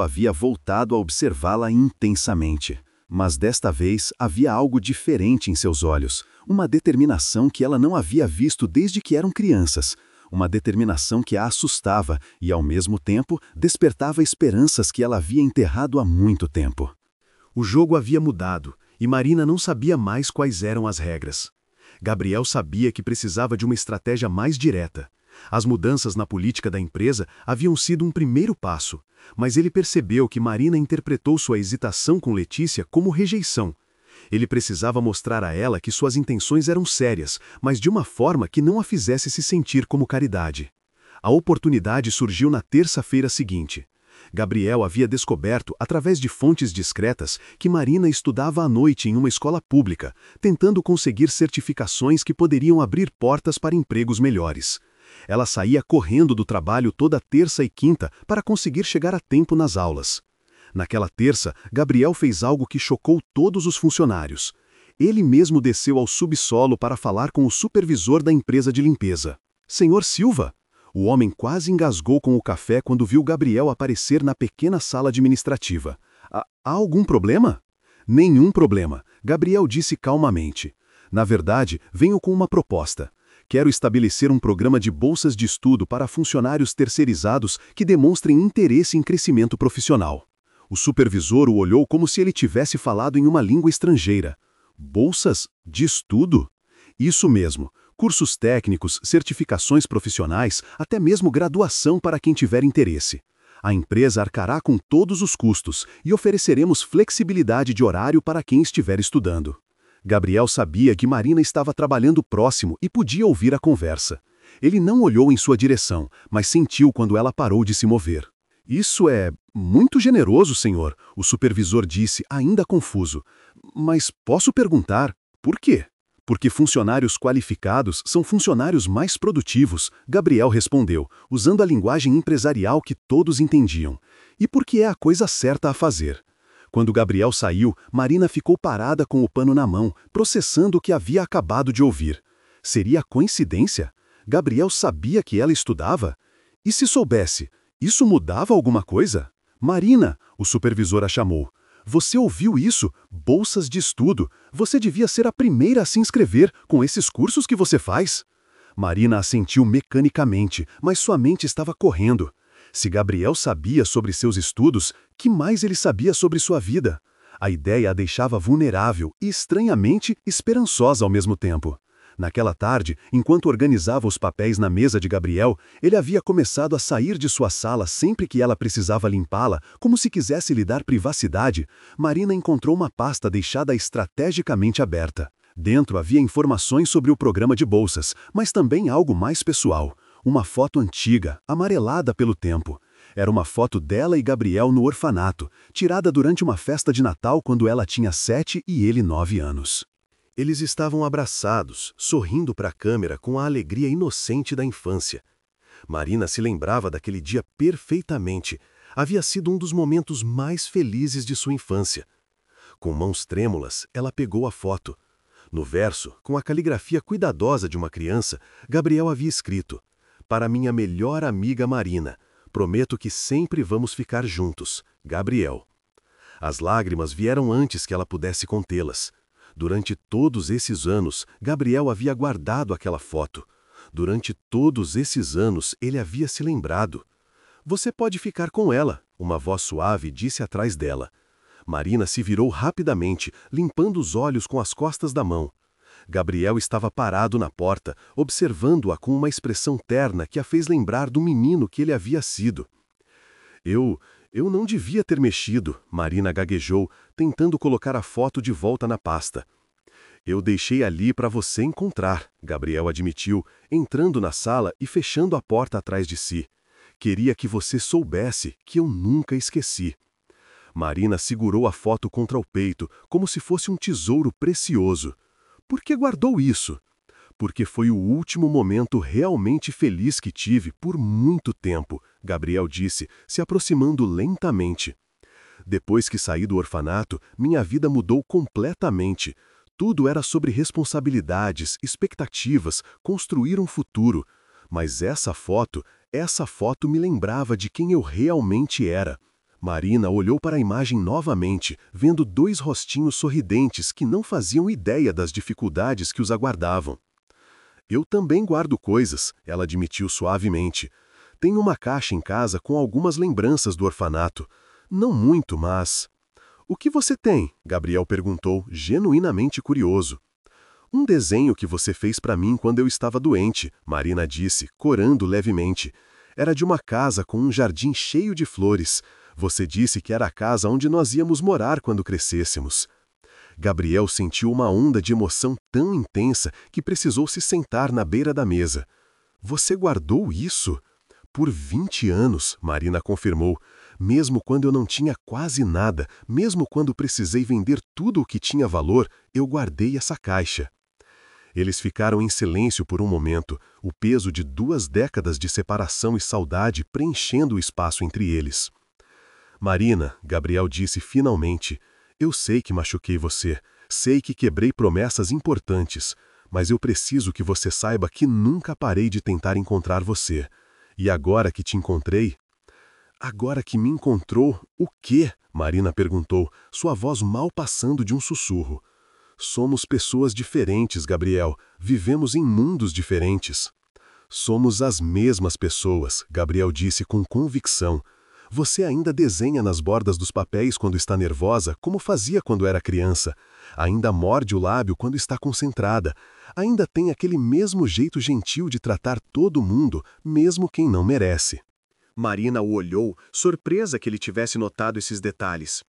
havia voltado a observá-la intensamente. Mas desta vez havia algo diferente em seus olhos, uma determinação que ela não havia visto desde que eram crianças, uma determinação que a assustava e, ao mesmo tempo, despertava esperanças que ela havia enterrado há muito tempo. O jogo havia mudado e Marina não sabia mais quais eram as regras. Gabriel sabia que precisava de uma estratégia mais direta. As mudanças na política da empresa haviam sido um primeiro passo, mas ele percebeu que Marina interpretou sua hesitação com Letícia como rejeição. Ele precisava mostrar a ela que suas intenções eram sérias, mas de uma forma que não a fizesse se sentir como caridade. A oportunidade surgiu na terça-feira seguinte. Gabriel havia descoberto, através de fontes discretas, que Marina estudava à noite em uma escola pública, tentando conseguir certificações que poderiam abrir portas para empregos melhores. Ela saía correndo do trabalho toda terça e quinta para conseguir chegar a tempo nas aulas. Naquela terça, Gabriel fez algo que chocou todos os funcionários. Ele mesmo desceu ao subsolo para falar com o supervisor da empresa de limpeza. Senhor Silva, O homem quase engasgou com o café quando viu Gabriel aparecer na pequena sala administrativa. Há algum problema? Nenhum problema, Gabriel disse calmamente. Na verdade, venho com uma proposta. Quero estabelecer um programa de bolsas de estudo para funcionários terceirizados que demonstrem interesse em crescimento profissional. O supervisor o olhou como se ele tivesse falado em uma língua estrangeira. Bolsas de estudo? Isso mesmo. Cursos técnicos, certificações profissionais, até mesmo graduação para quem tiver interesse. A empresa arcará com todos os custos e ofereceremos flexibilidade de horário para quem estiver estudando. Gabriel sabia que Marina estava trabalhando próximo e podia ouvir a conversa. Ele não olhou em sua direção, mas sentiu quando ela parou de se mover. Isso é muito generoso, senhor, o supervisor disse, ainda confuso. Mas posso perguntar, por quê? Porque funcionários qualificados são funcionários mais produtivos, Gabriel respondeu, usando a linguagem empresarial que todos entendiam. E porque é a coisa certa a fazer. Quando Gabriel saiu, Marina ficou parada com o pano na mão, processando o que havia acabado de ouvir. Seria coincidência? Gabriel sabia que ela estudava? E se soubesse, isso mudava alguma coisa? Marina, o supervisor a chamou. Você ouviu isso? Bolsas de estudo. Você devia ser a primeira a se inscrever com esses cursos que você faz. Marina assentiu mecanicamente, mas sua mente estava correndo. Se Gabriel sabia sobre seus estudos, que mais ele sabia sobre sua vida? A ideia a deixava vulnerável e estranhamente esperançosa ao mesmo tempo. Naquela tarde, enquanto organizava os papéis na mesa de Gabriel, ele havia começado a sair de sua sala sempre que ela precisava limpá-la, como se quisesse lhe dar privacidade. Marina encontrou uma pasta deixada estrategicamente aberta. Dentro havia informações sobre o programa de bolsas, mas também algo mais pessoal. Uma foto antiga, amarelada pelo tempo. Era uma foto dela e Gabriel no orfanato, tirada durante uma festa de Natal quando ela tinha 7 e ele 9 anos. Eles estavam abraçados, sorrindo para a câmera com a alegria inocente da infância. Marina se lembrava daquele dia perfeitamente. Havia sido um dos momentos mais felizes de sua infância. Com mãos trêmulas, ela pegou a foto. No verso, com a caligrafia cuidadosa de uma criança, Gabriel havia escrito: "Para minha melhor amiga Marina, prometo que sempre vamos ficar juntos, Gabriel." As lágrimas vieram antes que ela pudesse contê-las. Durante todos esses anos, Gabriel havia guardado aquela foto. Durante todos esses anos, ele havia se lembrado. "Você pode ficar com ela", uma voz suave disse atrás dela. Marina se virou rapidamente, limpando os olhos com as costas da mão. Gabriel estava parado na porta, observando-a com uma expressão terna que a fez lembrar do menino que ele havia sido. Eu não devia ter mexido", Marina gaguejou, tentando colocar a foto de volta na pasta. "Eu deixei ali para você encontrar", Gabriel admitiu, entrando na sala e fechando a porta atrás de si. "Queria que você soubesse que eu nunca esqueci." Marina segurou a foto contra o peito, como se fosse um tesouro precioso. "Por que guardou isso?" "Porque foi o último momento realmente feliz que tive por muito tempo", Gabriel disse, se aproximando lentamente. "Depois que saí do orfanato, minha vida mudou completamente. Tudo era sobre responsabilidades, expectativas, construir um futuro. Mas essa foto me lembrava de quem eu realmente era." Marina olhou para a imagem novamente, vendo 2 rostinhos sorridentes que não faziam ideia das dificuldades que os aguardavam. "Eu também guardo coisas", ela admitiu suavemente. "Tenho uma caixa em casa com algumas lembranças do orfanato. Não muito, mas..." "O que você tem?", Gabriel perguntou, genuinamente curioso. "Um desenho que você fez para mim quando eu estava doente", Marina disse, corando levemente. "Era de uma casa com um jardim cheio de flores. Você disse que era a casa onde nós íamos morar quando crescêssemos." Gabriel sentiu uma onda de emoção tão intensa que precisou se sentar na beira da mesa. "Você guardou isso?" "Por 20 anos", Marina confirmou. "Mesmo quando eu não tinha quase nada, mesmo quando precisei vender tudo o que tinha valor, eu guardei essa caixa." Eles ficaram em silêncio por um momento, o peso de 2 décadas de separação e saudade preenchendo o espaço entre eles. "Marina", Gabriel disse finalmente, "eu sei que machuquei você, sei que quebrei promessas importantes, mas eu preciso que você saiba que nunca parei de tentar encontrar você. E agora que te encontrei... Agora que me encontrou, o quê? Marina perguntou, sua voz mal passando de um sussurro. Somos pessoas diferentes, Gabriel. Vivemos em mundos diferentes. Somos as mesmas pessoas, Gabriel disse com convicção. Você ainda desenha nas bordas dos papéis quando está nervosa, como fazia quando era criança. Ainda morde o lábio quando está concentrada. Ainda tem aquele mesmo jeito gentil de tratar todo mundo, mesmo quem não merece. Marina o olhou, surpresa que ele tivesse notado esses detalhes.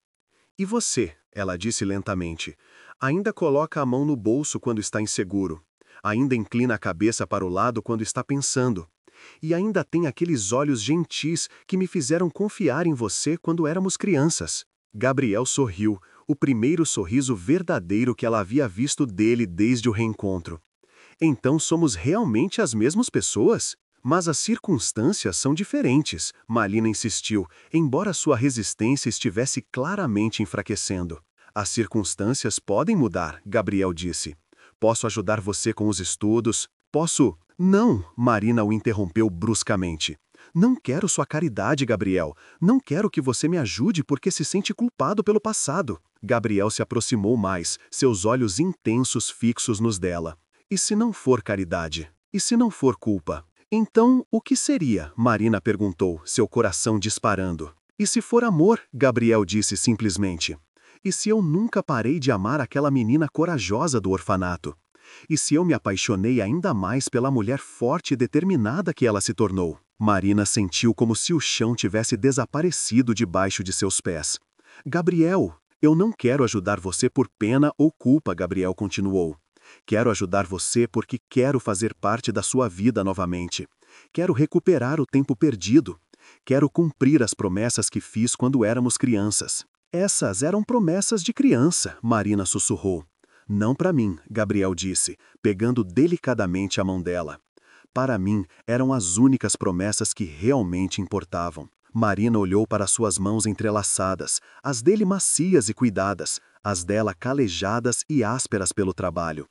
E você, ela disse lentamente, ainda coloca a mão no bolso quando está inseguro. Ainda inclina a cabeça para o lado quando está pensando. E ainda tem aqueles olhos gentis que me fizeram confiar em você quando éramos crianças. Gabriel sorriu, o primeiro sorriso verdadeiro que ela havia visto dele desde o reencontro. Então somos realmente as mesmas pessoas? Mas as circunstâncias são diferentes, Marina insistiu, embora sua resistência estivesse claramente enfraquecendo. As circunstâncias podem mudar, Gabriel disse. Posso ajudar você com os estudos? Posso... Não, Marina o interrompeu bruscamente. Não quero sua caridade, Gabriel. Não quero que você me ajude porque se sente culpado pelo passado. Gabriel se aproximou mais, seus olhos intensos fixos nos dela. E se não for caridade? E se não for culpa? Então, o que seria? Marina perguntou, seu coração disparando. E se for amor? Gabriel disse simplesmente. E se eu nunca parei de amar aquela menina corajosa do orfanato? E se eu me apaixonei ainda mais pela mulher forte e determinada que ela se tornou? Marina sentiu como se o chão tivesse desaparecido debaixo de seus pés. Gabriel, eu não quero ajudar você por pena ou culpa, Gabriel continuou. Quero ajudar você porque quero fazer parte da sua vida novamente. Quero recuperar o tempo perdido. Quero cumprir as promessas que fiz quando éramos crianças. Essas eram promessas de criança, Marina sussurrou. Não para mim, Gabriel disse, pegando delicadamente a mão dela. Para mim, eram as únicas promessas que realmente importavam. Marina olhou para suas mãos entrelaçadas, as dele macias e cuidadas, as dela calejadas e ásperas pelo trabalho.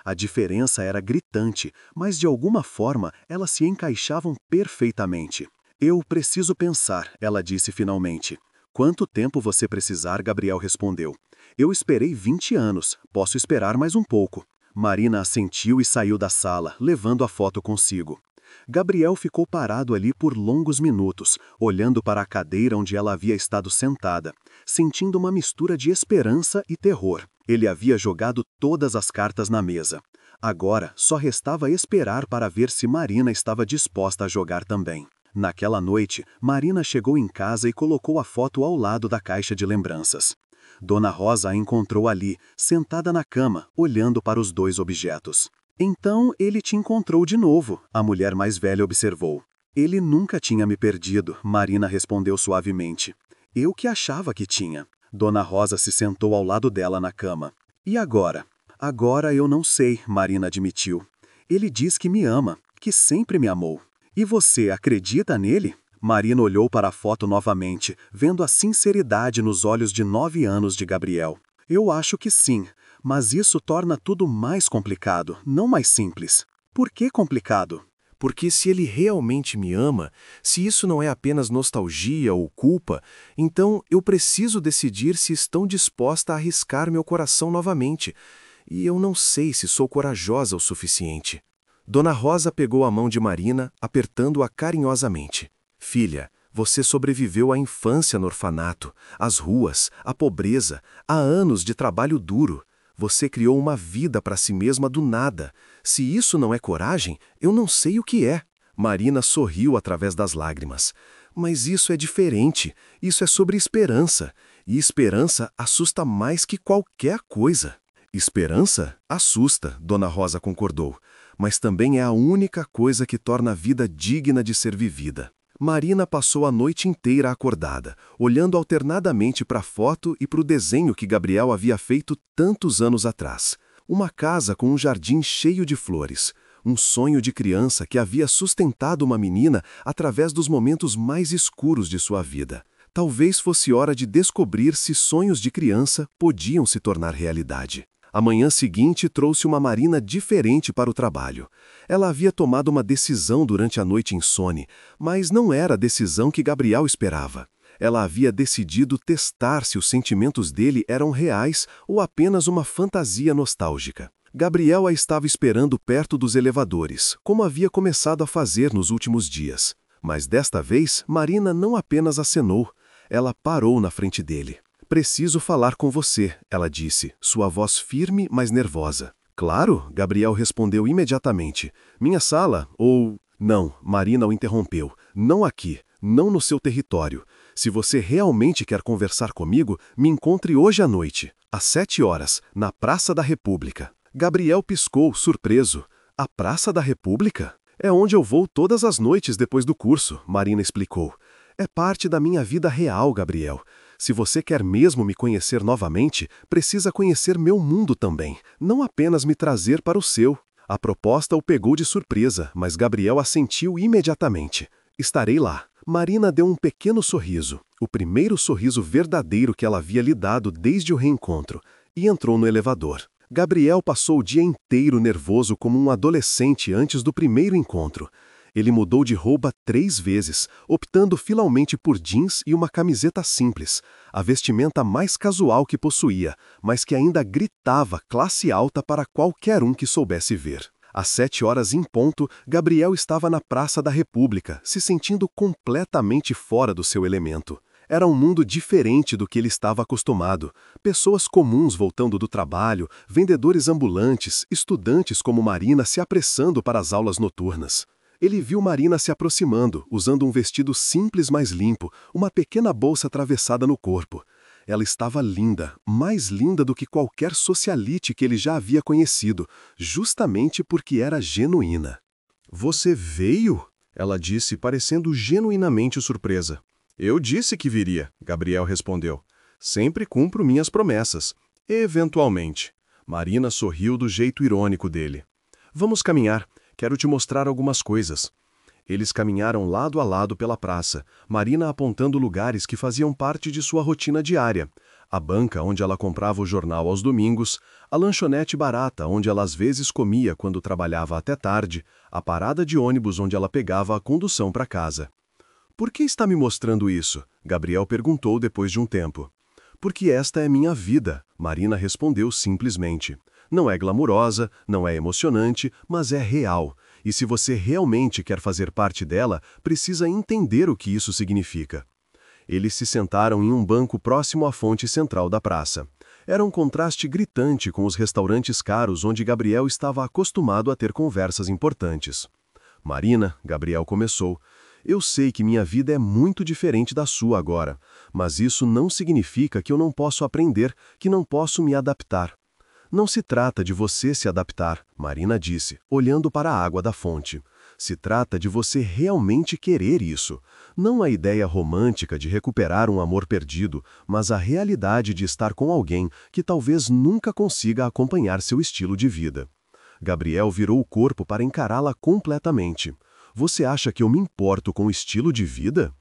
A diferença era gritante, mas de alguma forma elas se encaixavam perfeitamente. Eu preciso pensar, ela disse finalmente. Quanto tempo você precisar, Gabriel respondeu. Eu esperei 20 anos, posso esperar mais um pouco. Marina assentiu e saiu da sala, levando a foto consigo. Gabriel ficou parado ali por longos minutos, olhando para a cadeira onde ela havia estado sentada, sentindo uma mistura de esperança e terror. Ele havia jogado todas as cartas na mesa. Agora, só restava esperar para ver se Marina estava disposta a jogar também. Naquela noite, Marina chegou em casa e colocou a foto ao lado da caixa de lembranças. Dona Rosa a encontrou ali, sentada na cama, olhando para os dois objetos. Então ele te encontrou de novo, a mulher mais velha observou. Ele nunca tinha me perdido, Marina respondeu suavemente. Eu que achava que tinha. Dona Rosa se sentou ao lado dela na cama. E agora? Agora eu não sei, Marina admitiu. Ele diz que me ama, que sempre me amou. E você acredita nele? Marina olhou para a foto novamente, vendo a sinceridade nos olhos de 9 anos de Gabriel. Eu acho que sim, mas isso torna tudo mais complicado, não mais simples. Por que complicado? Porque se ele realmente me ama, se isso não é apenas nostalgia ou culpa, então eu preciso decidir se estão disposta a arriscar meu coração novamente. E eu não sei se sou corajosa o suficiente. Dona Rosa pegou a mão de Marina, apertando-a carinhosamente. Filha, você sobreviveu à infância no orfanato, às ruas, à pobreza, a anos de trabalho duro. Você criou uma vida para si mesma do nada. Se isso não é coragem, eu não sei o que é. Marina sorriu através das lágrimas. Mas isso é diferente. Isso é sobre esperança. E esperança assusta mais que qualquer coisa. Esperança? Assusta, Dona Rosa concordou. Mas também é a única coisa que torna a vida digna de ser vivida. Marina passou a noite inteira acordada, olhando alternadamente para a foto e para o desenho que Gabriel havia feito tantos anos atrás. Uma casa com um jardim cheio de flores. Um sonho de criança que havia sustentado uma menina através dos momentos mais escuros de sua vida. Talvez fosse hora de descobrir se sonhos de criança podiam se tornar realidade. A manhã seguinte trouxe uma Marina diferente para o trabalho. Ela havia tomado uma decisão durante a noite insone, mas não era a decisão que Gabriel esperava. Ela havia decidido testar se os sentimentos dele eram reais ou apenas uma fantasia nostálgica. Gabriel a estava esperando perto dos elevadores, como havia começado a fazer nos últimos dias. Mas desta vez, Marina não apenas acenou, ela parou na frente dele. "Preciso falar com você", ela disse, sua voz firme, mas nervosa. "Claro", Gabriel respondeu imediatamente. "Minha sala? Ou..." "Não", Marina o interrompeu. "Não aqui, não no seu território. Se você realmente quer conversar comigo, me encontre hoje à noite, às 7 horas, na Praça da República." Gabriel piscou, surpreso. "A Praça da República? É onde eu vou todas as noites depois do curso", Marina explicou. "É parte da minha vida real, Gabriel. Se você quer mesmo me conhecer novamente, precisa conhecer meu mundo também, não apenas me trazer para o seu." A proposta o pegou de surpresa, mas Gabriel assentiu imediatamente. "Estarei lá." Marina deu um pequeno sorriso, o primeiro sorriso verdadeiro que ela havia lhe dado desde o reencontro, e entrou no elevador. Gabriel passou o dia inteiro nervoso como um adolescente antes do primeiro encontro. Ele mudou de roupa 3 vezes, optando finalmente por jeans e uma camiseta simples, a vestimenta mais casual que possuía, mas que ainda gritava classe alta para qualquer um que soubesse ver. Às 7 horas em ponto, Gabriel estava na Praça da República, se sentindo completamente fora do seu elemento. Era um mundo diferente do que ele estava acostumado. Pessoas comuns voltando do trabalho, vendedores ambulantes, estudantes como Marina se apressando para as aulas noturnas. Ele viu Marina se aproximando, usando um vestido simples mais limpo, uma pequena bolsa atravessada no corpo. Ela estava linda, mais linda do que qualquer socialite que ele já havia conhecido, justamente porque era genuína. "Você veio?" ela disse, parecendo genuinamente surpresa. "Eu disse que viria", Gabriel respondeu. "Sempre cumpro minhas promessas. Eventualmente." Marina sorriu do jeito irônico dele. "Vamos caminhar. Quero te mostrar algumas coisas." Eles caminharam lado a lado pela praça, Marina apontando lugares que faziam parte de sua rotina diária. A banca onde ela comprava o jornal aos domingos, a lanchonete barata onde ela às vezes comia quando trabalhava até tarde, a parada de ônibus onde ela pegava a condução para casa. "Por que está me mostrando isso?" Gabriel perguntou depois de um tempo. "Porque esta é minha vida", Marina respondeu simplesmente. "Não é glamurosa, não é emocionante, mas é real. E se você realmente quer fazer parte dela, precisa entender o que isso significa." Eles se sentaram em um banco próximo à fonte central da praça. Era um contraste gritante com os restaurantes caros onde Gabriel estava acostumado a ter conversas importantes. "Marina", Gabriel começou, "eu sei que minha vida é muito diferente da sua agora, mas isso não significa que eu não posso aprender, que não posso me adaptar." "Não se trata de você se adaptar", Marina disse, olhando para a água da fonte. "Se trata de você realmente querer isso. Não a ideia romântica de recuperar um amor perdido, mas a realidade de estar com alguém que talvez nunca consiga acompanhar seu estilo de vida." Gabriel virou o corpo para encará-la completamente. "Você acha que eu me importo com o estilo de vida?"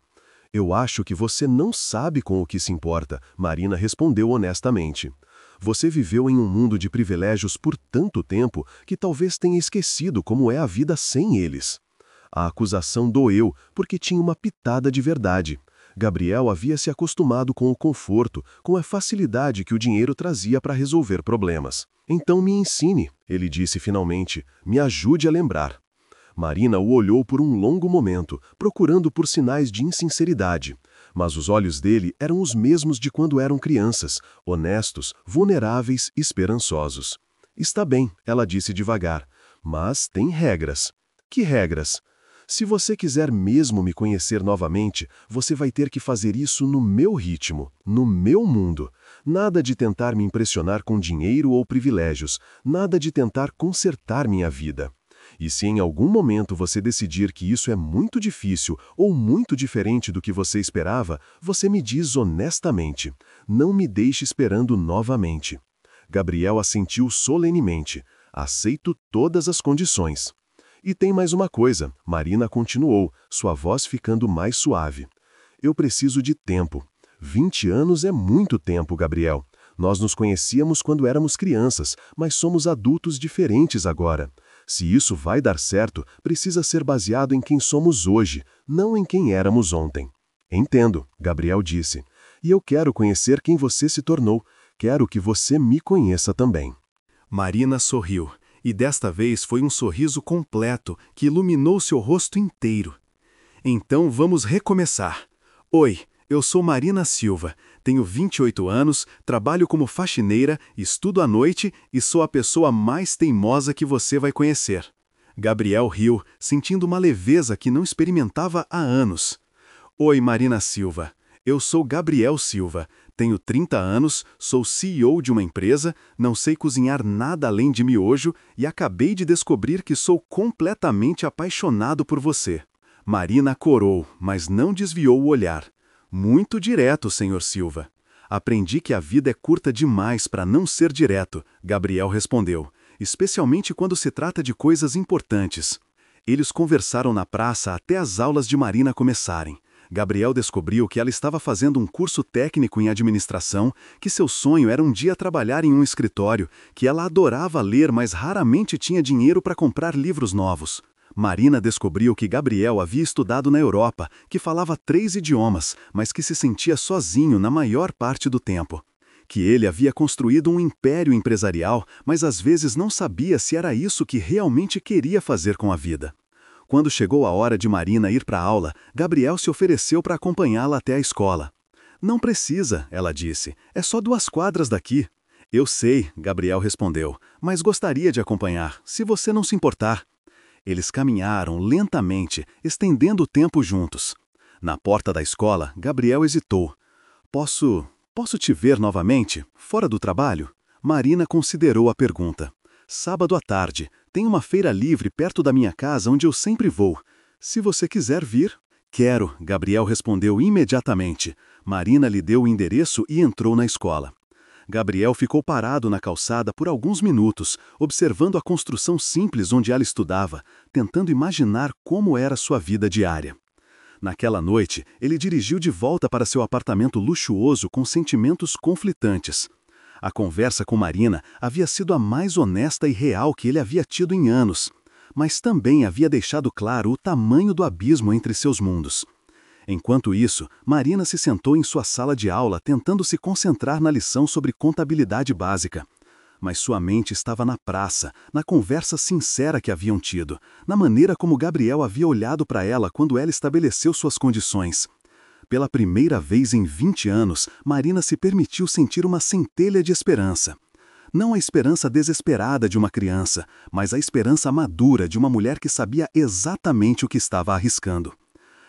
"Eu acho que você não sabe com o que se importa", Marina respondeu honestamente. "Você viveu em um mundo de privilégios por tanto tempo que talvez tenha esquecido como é a vida sem eles." A acusação doeu porque tinha uma pitada de verdade. Gabriel havia se acostumado com o conforto, com a facilidade que o dinheiro trazia para resolver problemas. "Então me ensine", ele disse finalmente, "me ajude a lembrar." Marina o olhou por um longo momento, procurando por sinais de insinceridade. Mas os olhos dele eram os mesmos de quando eram crianças, honestos, vulneráveis e esperançosos. "Está bem", ela disse devagar, "mas tem regras." "Que regras?" "Se você quiser mesmo me conhecer novamente, você vai ter que fazer isso no meu ritmo, no meu mundo. Nada de tentar me impressionar com dinheiro ou privilégios, nada de tentar consertar minha vida. E se em algum momento você decidir que isso é muito difícil ou muito diferente do que você esperava, você me diz honestamente. Não me deixe esperando novamente." Gabriel assentiu solenemente. "Aceito todas as condições." "E tem mais uma coisa", Marina continuou, sua voz ficando mais suave. "Eu preciso de tempo. 20 anos é muito tempo, Gabriel. Nós nos conhecíamos quando éramos crianças, mas somos adultos diferentes agora. Se isso vai dar certo, precisa ser baseado em quem somos hoje, não em quem éramos ontem. Entendo, Gabriel disse. E eu quero conhecer quem você se tornou. Quero que você me conheça também. Marina sorriu, e desta vez foi um sorriso completo que iluminou seu rosto inteiro. Então vamos recomeçar. Oi, eu sou Marina Silva, tenho 28 anos, trabalho como faxineira, estudo à noite e sou a pessoa mais teimosa que você vai conhecer. Gabriel riu, sentindo uma leveza que não experimentava há anos. Oi, Marina Silva. Eu sou Gabriel Silva, tenho 30 anos, sou CEO de uma empresa, não sei cozinhar nada além de miojo e acabei de descobrir que sou completamente apaixonado por você. Marina corou, mas não desviou o olhar. Muito direto, senhor Silva. Aprendi que a vida é curta demais para não ser direto, Gabriel respondeu, especialmente quando se trata de coisas importantes. Eles conversaram na praça até as aulas de Marina começarem. Gabriel descobriu que ela estava fazendo um curso técnico em administração, que seu sonho era um dia trabalhar em um escritório, que ela adorava ler, mas raramente tinha dinheiro para comprar livros novos. Marina descobriu que Gabriel havia estudado na Europa, que falava 3 idiomas, mas que se sentia sozinho na maior parte do tempo. Que ele havia construído um império empresarial, mas às vezes não sabia se era isso que realmente queria fazer com a vida. Quando chegou a hora de Marina ir para a aula, Gabriel se ofereceu para acompanhá-la até a escola. Não precisa, ela disse, é só 2 quadras daqui. Eu sei, Gabriel respondeu, mas gostaria de acompanhar, se você não se importar. Eles caminharam lentamente, estendendo o tempo juntos. Na porta da escola, Gabriel hesitou. Posso te ver novamente, fora do trabalho? Marina considerou a pergunta. Sábado à tarde, tem uma feira livre perto da minha casa onde eu sempre vou. Se você quiser vir. Quero, Gabriel respondeu imediatamente. Marina lhe deu o endereço e entrou na escola. Gabriel ficou parado na calçada por alguns minutos, observando a construção simples onde ela estudava, tentando imaginar como era sua vida diária. Naquela noite, ele dirigiu de volta para seu apartamento luxuoso com sentimentos conflitantes. A conversa com Marina havia sido a mais honesta e real que ele havia tido em anos, mas também havia deixado claro o tamanho do abismo entre seus mundos. Enquanto isso, Marina se sentou em sua sala de aula tentando se concentrar na lição sobre contabilidade básica. Mas sua mente estava na praça, na conversa sincera que haviam tido, na maneira como Gabriel havia olhado para ela quando ela estabeleceu suas condições. Pela primeira vez em 20 anos, Marina se permitiu sentir uma centelha de esperança. Não a esperança desesperada de uma criança, mas a esperança madura de uma mulher que sabia exatamente o que estava arriscando.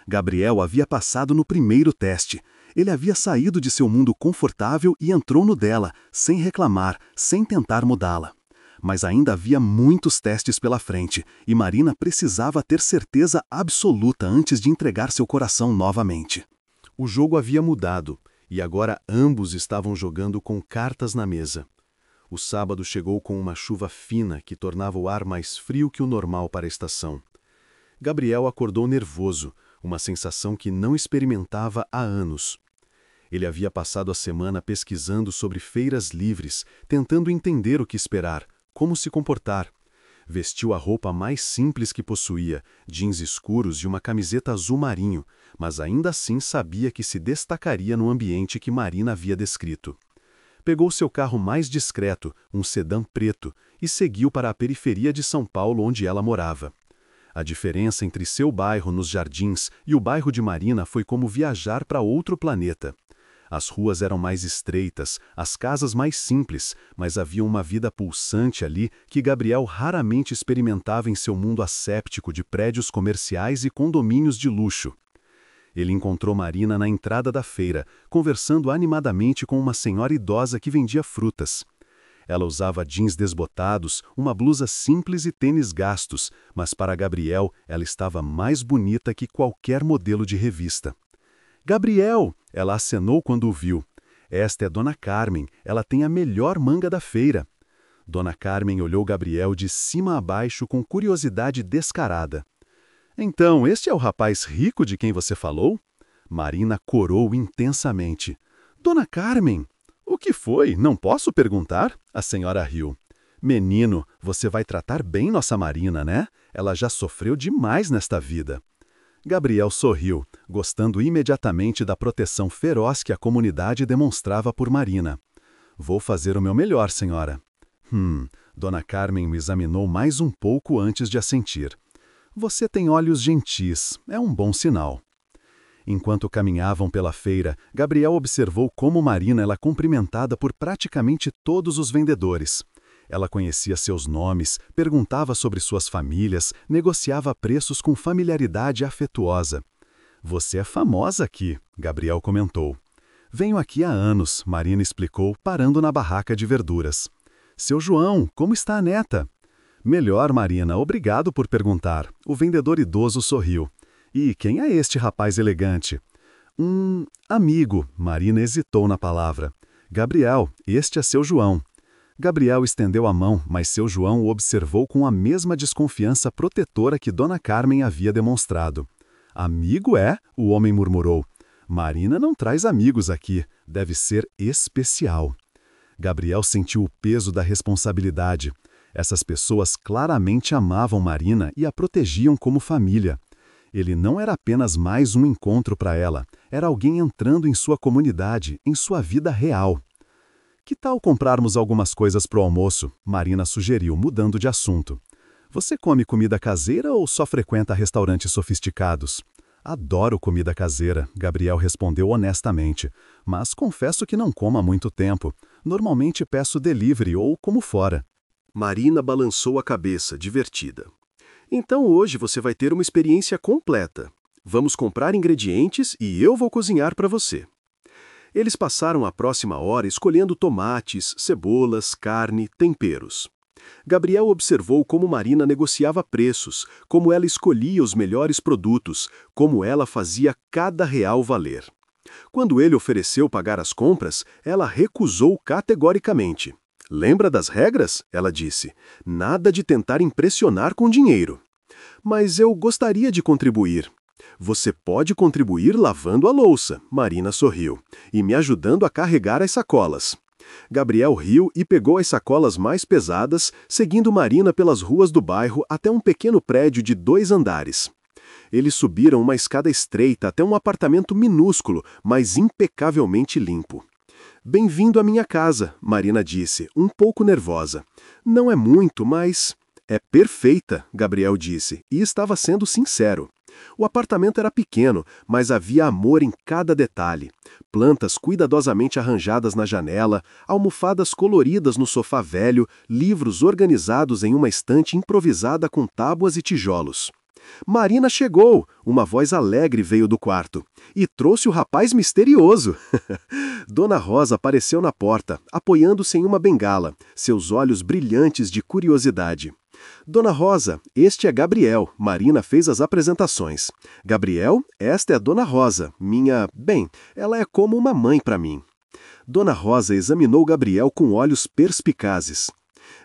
Gabriel havia passado no primeiro teste. Ele havia saído de seu mundo confortável e entrou no dela, sem reclamar, sem tentar mudá-la. Mas ainda havia muitos testes pela frente, e Marina precisava ter certeza absoluta antes de entregar seu coração novamente. O jogo havia mudado, e agora ambos estavam jogando com cartas na mesa. O sábado chegou com uma chuva fina que tornava o ar mais frio que o normal para a estação. Gabriel acordou nervoso, uma sensação que não experimentava há anos. Ele havia passado a semana pesquisando sobre feiras livres, tentando entender o que esperar, como se comportar. Vestiu a roupa mais simples que possuía, jeans escuros e uma camiseta azul marinho, mas ainda assim sabia que se destacaria no ambiente que Marina havia descrito. Pegou seu carro mais discreto, um sedã preto, e seguiu para a periferia de São Paulo onde ela morava. A diferença entre seu bairro nos Jardins e o bairro de Marina foi como viajar para outro planeta. As ruas eram mais estreitas, as casas mais simples, mas havia uma vida pulsante ali que Gabriel raramente experimentava em seu mundo asséptico de prédios comerciais e condomínios de luxo. Ele encontrou Marina na entrada da feira, conversando animadamente com uma senhora idosa que vendia frutas. Ela usava jeans desbotados, uma blusa simples e tênis gastos, mas para Gabriel ela estava mais bonita que qualquer modelo de revista. «Gabriel!» ela acenou quando o viu. «Esta é Dona Carmen, ela tem a melhor manga da feira». Dona Carmen olhou Gabriel de cima a baixo com curiosidade descarada. «Então, este é o rapaz rico de quem você falou?» Marina corou intensamente. «Dona Carmen? O que foi? Não posso perguntar? A senhora riu. Menino, você vai tratar bem nossa Marina, né? Ela já sofreu demais nesta vida. Gabriel sorriu, gostando imediatamente da proteção feroz que a comunidade demonstrava por Marina. Vou fazer o meu melhor, senhora. Dona Carmen o examinou mais um pouco antes de assentir. Você tem olhos gentis, é um bom sinal. Enquanto caminhavam pela feira, Gabriel observou como Marina era cumprimentada por praticamente todos os vendedores. Ela conhecia seus nomes, perguntava sobre suas famílias, negociava preços com familiaridade afetuosa. Você é famosa aqui, Gabriel comentou. Venho aqui há anos, Marina explicou, parando na barraca de verduras. Seu João, como está a neta? Melhor, Marina, obrigado por perguntar. O vendedor idoso sorriu. E quem é este rapaz elegante? Amigo, Marina hesitou na palavra. Gabriel, este é seu João. Gabriel estendeu a mão, mas seu João o observou com a mesma desconfiança protetora que Dona Carmen havia demonstrado. Amigo é? O homem murmurou. Marina não traz amigos aqui, deve ser especial. Gabriel sentiu o peso da responsabilidade. Essas pessoas claramente amavam Marina e a protegiam como família. Ele não era apenas mais um encontro para ela, era alguém entrando em sua comunidade, em sua vida real. Que tal comprarmos algumas coisas para o almoço? Marina sugeriu, mudando de assunto. Você come comida caseira ou só frequenta restaurantes sofisticados? Adoro comida caseira, Gabriel respondeu honestamente, mas confesso que não como há muito tempo. Normalmente peço delivery ou como fora. Marina balançou a cabeça, divertida. Então hoje você vai ter uma experiência completa. Vamos comprar ingredientes e eu vou cozinhar para você. Eles passaram a próxima hora escolhendo tomates, cebolas, carne, temperos. Gabriel observou como Marina negociava preços, como ela escolhia os melhores produtos, como ela fazia cada real valer. Quando ele ofereceu pagar as compras, ela recusou categoricamente. Lembra das regras? Ela disse. Nada de tentar impressionar com dinheiro. Mas eu gostaria de contribuir. Você pode contribuir lavando a louça, Marina sorriu, e me ajudando a carregar as sacolas. Gabriel riu e pegou as sacolas mais pesadas, seguindo Marina pelas ruas do bairro até um pequeno prédio de 2 andares. Eles subiram uma escada estreita até um apartamento minúsculo, mas impecavelmente limpo. Bem-vindo à minha casa, Marina disse, um pouco nervosa. Não é muito, mas... É perfeita, Gabriel disse, e estava sendo sincero. O apartamento era pequeno, mas havia amor em cada detalhe. Plantas cuidadosamente arranjadas na janela, almofadas coloridas no sofá velho, livros organizados em uma estante improvisada com tábuas e tijolos. Marina chegou, uma voz alegre veio do quarto, e trouxe o rapaz misterioso. Dona Rosa apareceu na porta, apoiando-se em uma bengala, seus olhos brilhantes de curiosidade. Dona Rosa, este é Gabriel, Marina fez as apresentações. Gabriel, esta é Dona Rosa, ela é como uma mãe para mim. Dona Rosa examinou Gabriel com olhos perspicazes.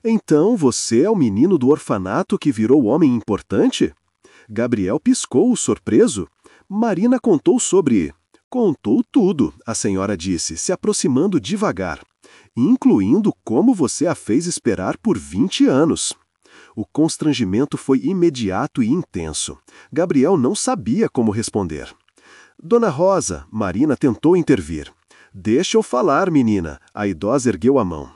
Então você é o menino do orfanato que virou homem importante? Gabriel piscou, surpreso. Marina contou sobre... Contou tudo, a senhora disse, se aproximando devagar, incluindo como você a fez esperar por 20 anos. O constrangimento foi imediato e intenso. Gabriel não sabia como responder. Dona Rosa, Marina tentou intervir. Deixa eu falar, menina. A idosa ergueu a mão.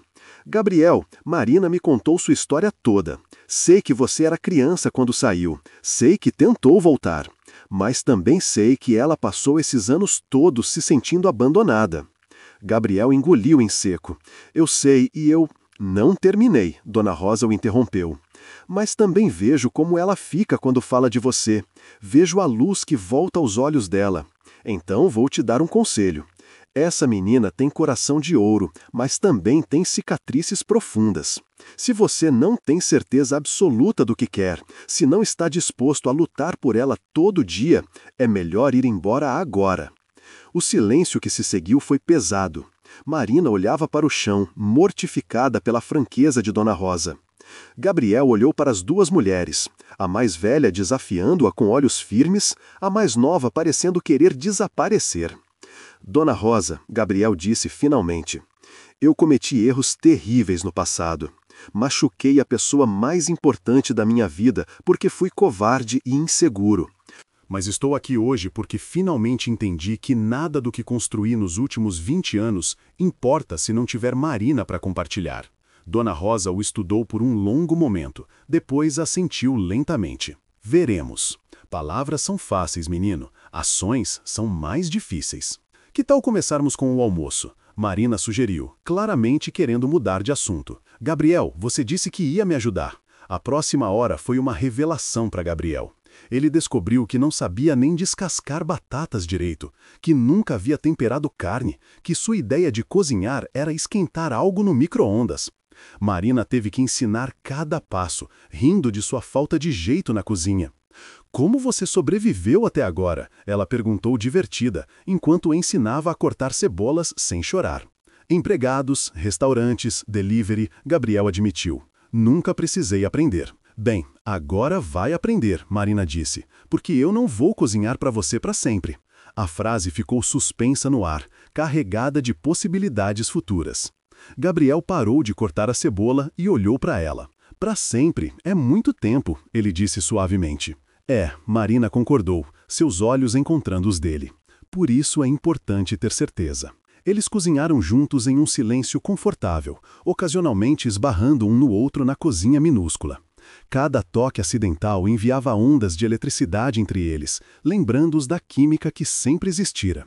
Gabriel, Marina me contou sua história toda. Sei que você era criança quando saiu. Sei que tentou voltar. Mas também sei que ela passou esses anos todos se sentindo abandonada. Gabriel engoliu em seco. Eu sei e eu... Não terminei, Dona Rosa o interrompeu. Mas também vejo como ela fica quando fala de você. Vejo a luz que volta aos olhos dela. Então vou te dar um conselho. Essa menina tem coração de ouro, mas também tem cicatrizes profundas. Se você não tem certeza absoluta do que quer, se não está disposto a lutar por ela todo dia, é melhor ir embora agora. O silêncio que se seguiu foi pesado. Marina olhava para o chão, mortificada pela franqueza de Dona Rosa. Gabriel olhou para as 2 mulheres, a mais velha desafiando-a com olhos firmes, a mais nova parecendo querer desaparecer. Dona Rosa, Gabriel disse finalmente, Eu cometi erros terríveis no passado. Machuquei a pessoa mais importante da minha vida porque fui covarde e inseguro. Mas estou aqui hoje porque finalmente entendi que nada do que construí nos últimos 20 anos importa se não tiver Marina para compartilhar. Dona Rosa o estudou por um longo momento, depois assentiu lentamente. Veremos. Palavras são fáceis, menino. Ações são mais difíceis. Que tal começarmos com o almoço? Marina sugeriu, claramente querendo mudar de assunto. Gabriel, você disse que ia me ajudar. A próxima hora foi uma revelação para Gabriel. Ele descobriu que não sabia nem descascar batatas direito, que nunca havia temperado carne, que sua ideia de cozinhar era esquentar algo no micro-ondas. Marina teve que ensinar cada passo, rindo de sua falta de jeito na cozinha. Como você sobreviveu até agora? Ela perguntou divertida, enquanto ensinava a cortar cebolas sem chorar. Empregados, restaurantes, delivery, Gabriel admitiu. Nunca precisei aprender. Bem, agora vai aprender, Marina disse, porque eu não vou cozinhar para você para sempre. A frase ficou suspensa no ar, carregada de possibilidades futuras. Gabriel parou de cortar a cebola e olhou para ela. Para sempre, é muito tempo, ele disse suavemente. Marina concordou, seus olhos encontrando os dele. Por isso é importante ter certeza. Eles cozinharam juntos em um silêncio confortável, ocasionalmente esbarrando um no outro na cozinha minúscula. Cada toque acidental enviava ondas de eletricidade entre eles, lembrando-os da química que sempre existira.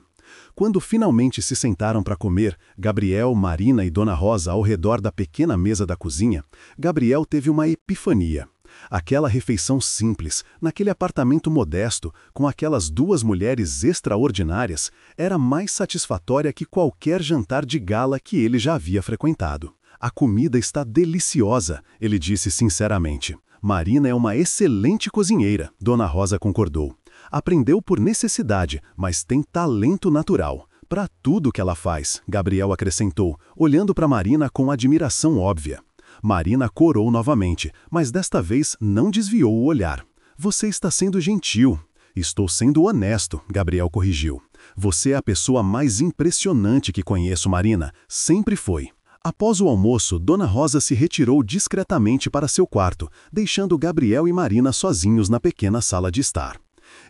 Quando finalmente se sentaram para comer, Gabriel, Marina e Dona Rosa ao redor da pequena mesa da cozinha, Gabriel teve uma epifania. Aquela refeição simples, naquele apartamento modesto, com aquelas duas mulheres extraordinárias, era mais satisfatória que qualquer jantar de gala que ele já havia frequentado. A comida está deliciosa, ele disse sinceramente. Marina é uma excelente cozinheira, Dona Rosa concordou. Aprendeu por necessidade, mas tem talento natural. Para tudo que ela faz, Gabriel acrescentou, olhando para Marina com admiração óbvia. Marina corou novamente, mas desta vez não desviou o olhar. Você está sendo gentil. Estou sendo honesto, Gabriel corrigiu. Você é a pessoa mais impressionante que conheço, Marina. Sempre foi. Após o almoço, Dona Rosa se retirou discretamente para seu quarto, deixando Gabriel e Marina sozinhos na pequena sala de estar.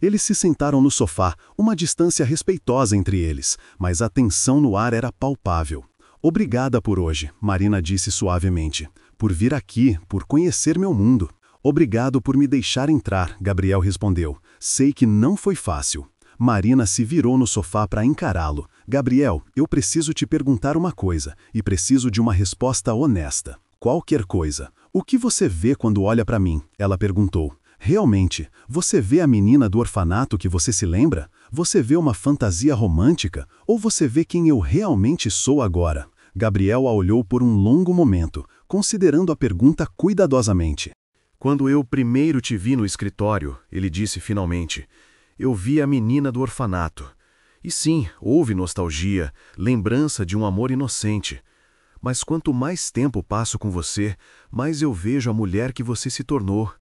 Eles se sentaram no sofá, uma distância respeitosa entre eles, mas a tensão no ar era palpável. Obrigada por hoje, Marina disse suavemente. Por vir aqui, por conhecer meu mundo. Obrigado por me deixar entrar, Gabriel respondeu. Sei que não foi fácil. Marina se virou no sofá para encará-lo. Gabriel, eu preciso te perguntar uma coisa, e preciso de uma resposta honesta. Qualquer coisa. O que você vê quando olha para mim? Ela perguntou. Realmente, você vê a menina do orfanato que você se lembra? Você vê uma fantasia romântica? Ou você vê quem eu realmente sou agora? Gabriel a olhou por um longo momento, considerando a pergunta cuidadosamente. Quando eu primeiro te vi no escritório, ele disse finalmente, eu vi a menina do orfanato. E sim, houve nostalgia, lembrança de um amor inocente. Mas quanto mais tempo passo com você, mais eu vejo a mulher que você se tornou.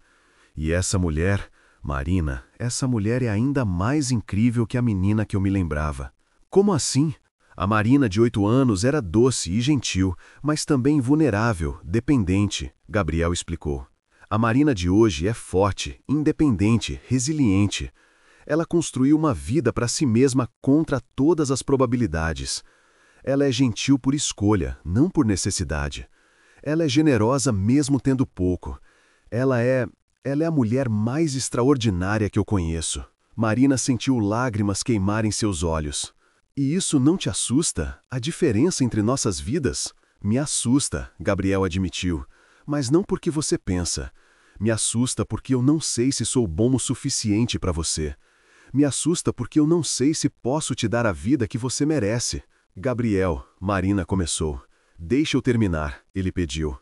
E essa mulher, Marina, essa mulher é ainda mais incrível que a menina que eu me lembrava. Como assim? A Marina de 8 anos era doce e gentil, mas também vulnerável, dependente, Gabriel explicou. A Marina de hoje é forte, independente, resiliente. Ela construiu uma vida para si mesma contra todas as probabilidades. Ela é gentil por escolha, não por necessidade. Ela é generosa mesmo tendo pouco. Ela é a mulher mais extraordinária que eu conheço. Marina sentiu lágrimas queimarem seus olhos. E isso não te assusta? A diferença entre nossas vidas? Me assusta, Gabriel admitiu. Mas não porque você pensa. Me assusta porque eu não sei se sou bom o suficiente para você. Me assusta porque eu não sei se posso te dar a vida que você merece. Gabriel, Marina começou. Deixa eu terminar, ele pediu.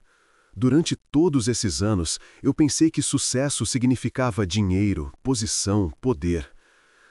Durante todos esses anos, eu pensei que sucesso significava dinheiro, posição, poder.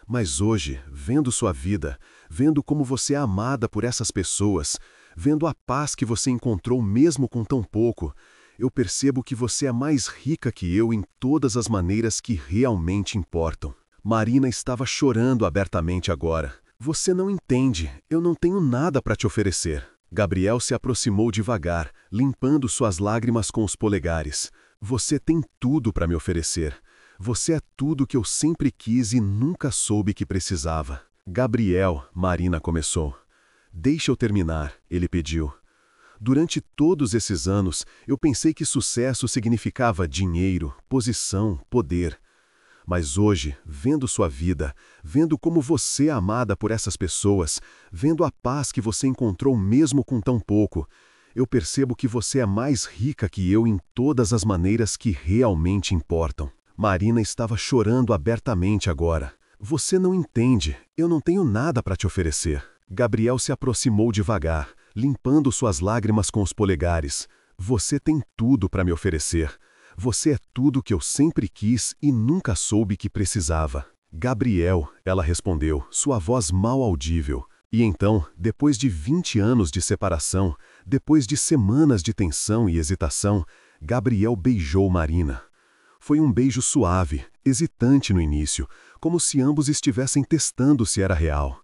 Mas hoje, vendo sua vida, vendo como você é amada por essas pessoas, vendo a paz que você encontrou mesmo com tão pouco, eu percebo que você é mais rica que eu em todas as maneiras que realmente importam. Marina estava chorando abertamente agora. Você não entende, eu não tenho nada para te oferecer. Gabriel se aproximou devagar, limpando suas lágrimas com os polegares. Você tem tudo para me oferecer. Você é tudo que eu sempre quis e nunca soube que precisava. Gabriel, Marina começou. Deixa eu terminar, ele pediu. Durante todos esses anos, eu pensei que sucesso significava dinheiro, posição, poder. Mas hoje, vendo sua vida, vendo como você é amada por essas pessoas, vendo a paz que você encontrou mesmo com tão pouco, eu percebo que você é mais rica que eu em todas as maneiras que realmente importam. Marina estava chorando abertamente agora. Você não entende, eu não tenho nada para te oferecer. Gabriel se aproximou devagar, limpando suas lágrimas com os polegares. Você tem tudo para me oferecer. Você é tudo que eu sempre quis e nunca soube que precisava. Gabriel, ela respondeu, sua voz mal audível. E então, depois de 20 anos de separação, depois de semanas de tensão e hesitação, Gabriel beijou Marina. Foi um beijo suave, hesitante no início, como se ambos estivessem testando se era real.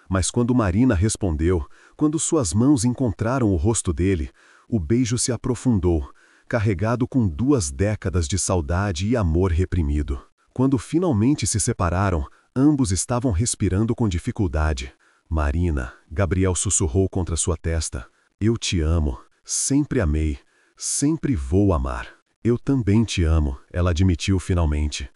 Mas quando Marina respondeu, quando suas mãos encontraram o rosto dele, o beijo se aprofundou, carregado com 2 décadas de saudade e amor reprimido. Quando finalmente se separaram, ambos estavam respirando com dificuldade. Marina, Gabriel sussurrou contra sua testa. Eu te amo, sempre amei, sempre vou amar. Eu também te amo, ela admitiu finalmente.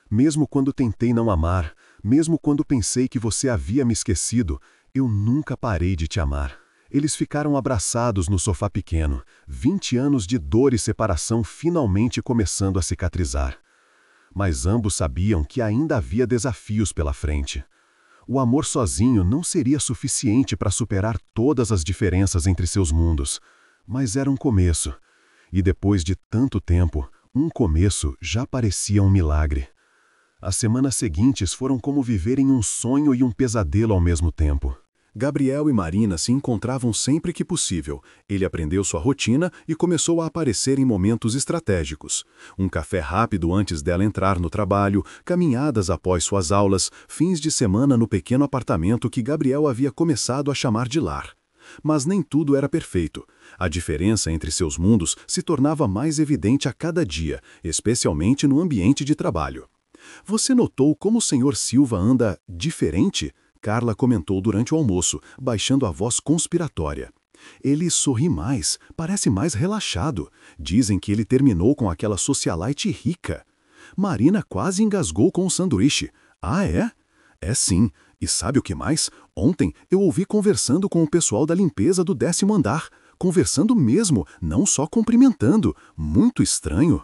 Mesmo quando tentei não amar, mesmo quando pensei que você havia me esquecido, eu nunca parei de te amar. Eles ficaram abraçados no sofá pequeno, 20 anos de dor e separação finalmente começando a cicatrizar. Mas ambos sabiam que ainda havia desafios pela frente. O amor sozinho não seria suficiente para superar todas as diferenças entre seus mundos, mas era um começo. E depois de tanto tempo, um começo já parecia um milagre. As semanas seguintes foram como viver em um sonho e um pesadelo ao mesmo tempo. Gabriel e Marina se encontravam sempre que possível. Ele aprendeu sua rotina e começou a aparecer em momentos estratégicos. Um café rápido antes dela entrar no trabalho, caminhadas após suas aulas, fins de semana no pequeno apartamento que Gabriel havia começado a chamar de lar. Mas nem tudo era perfeito. A diferença entre seus mundos se tornava mais evidente a cada dia, especialmente no ambiente de trabalho. Você notou como o Sr. Silva anda diferente? Carla comentou durante o almoço, baixando a voz conspiratória. Ele sorri mais, parece mais relaxado. Dizem que ele terminou com aquela socialite rica. Marina quase engasgou com o sanduíche. Ah, é? É sim. E sabe o que mais? Ontem eu ouvi conversando com o pessoal da limpeza do 10º andar. Conversando mesmo, não só cumprimentando. Muito estranho.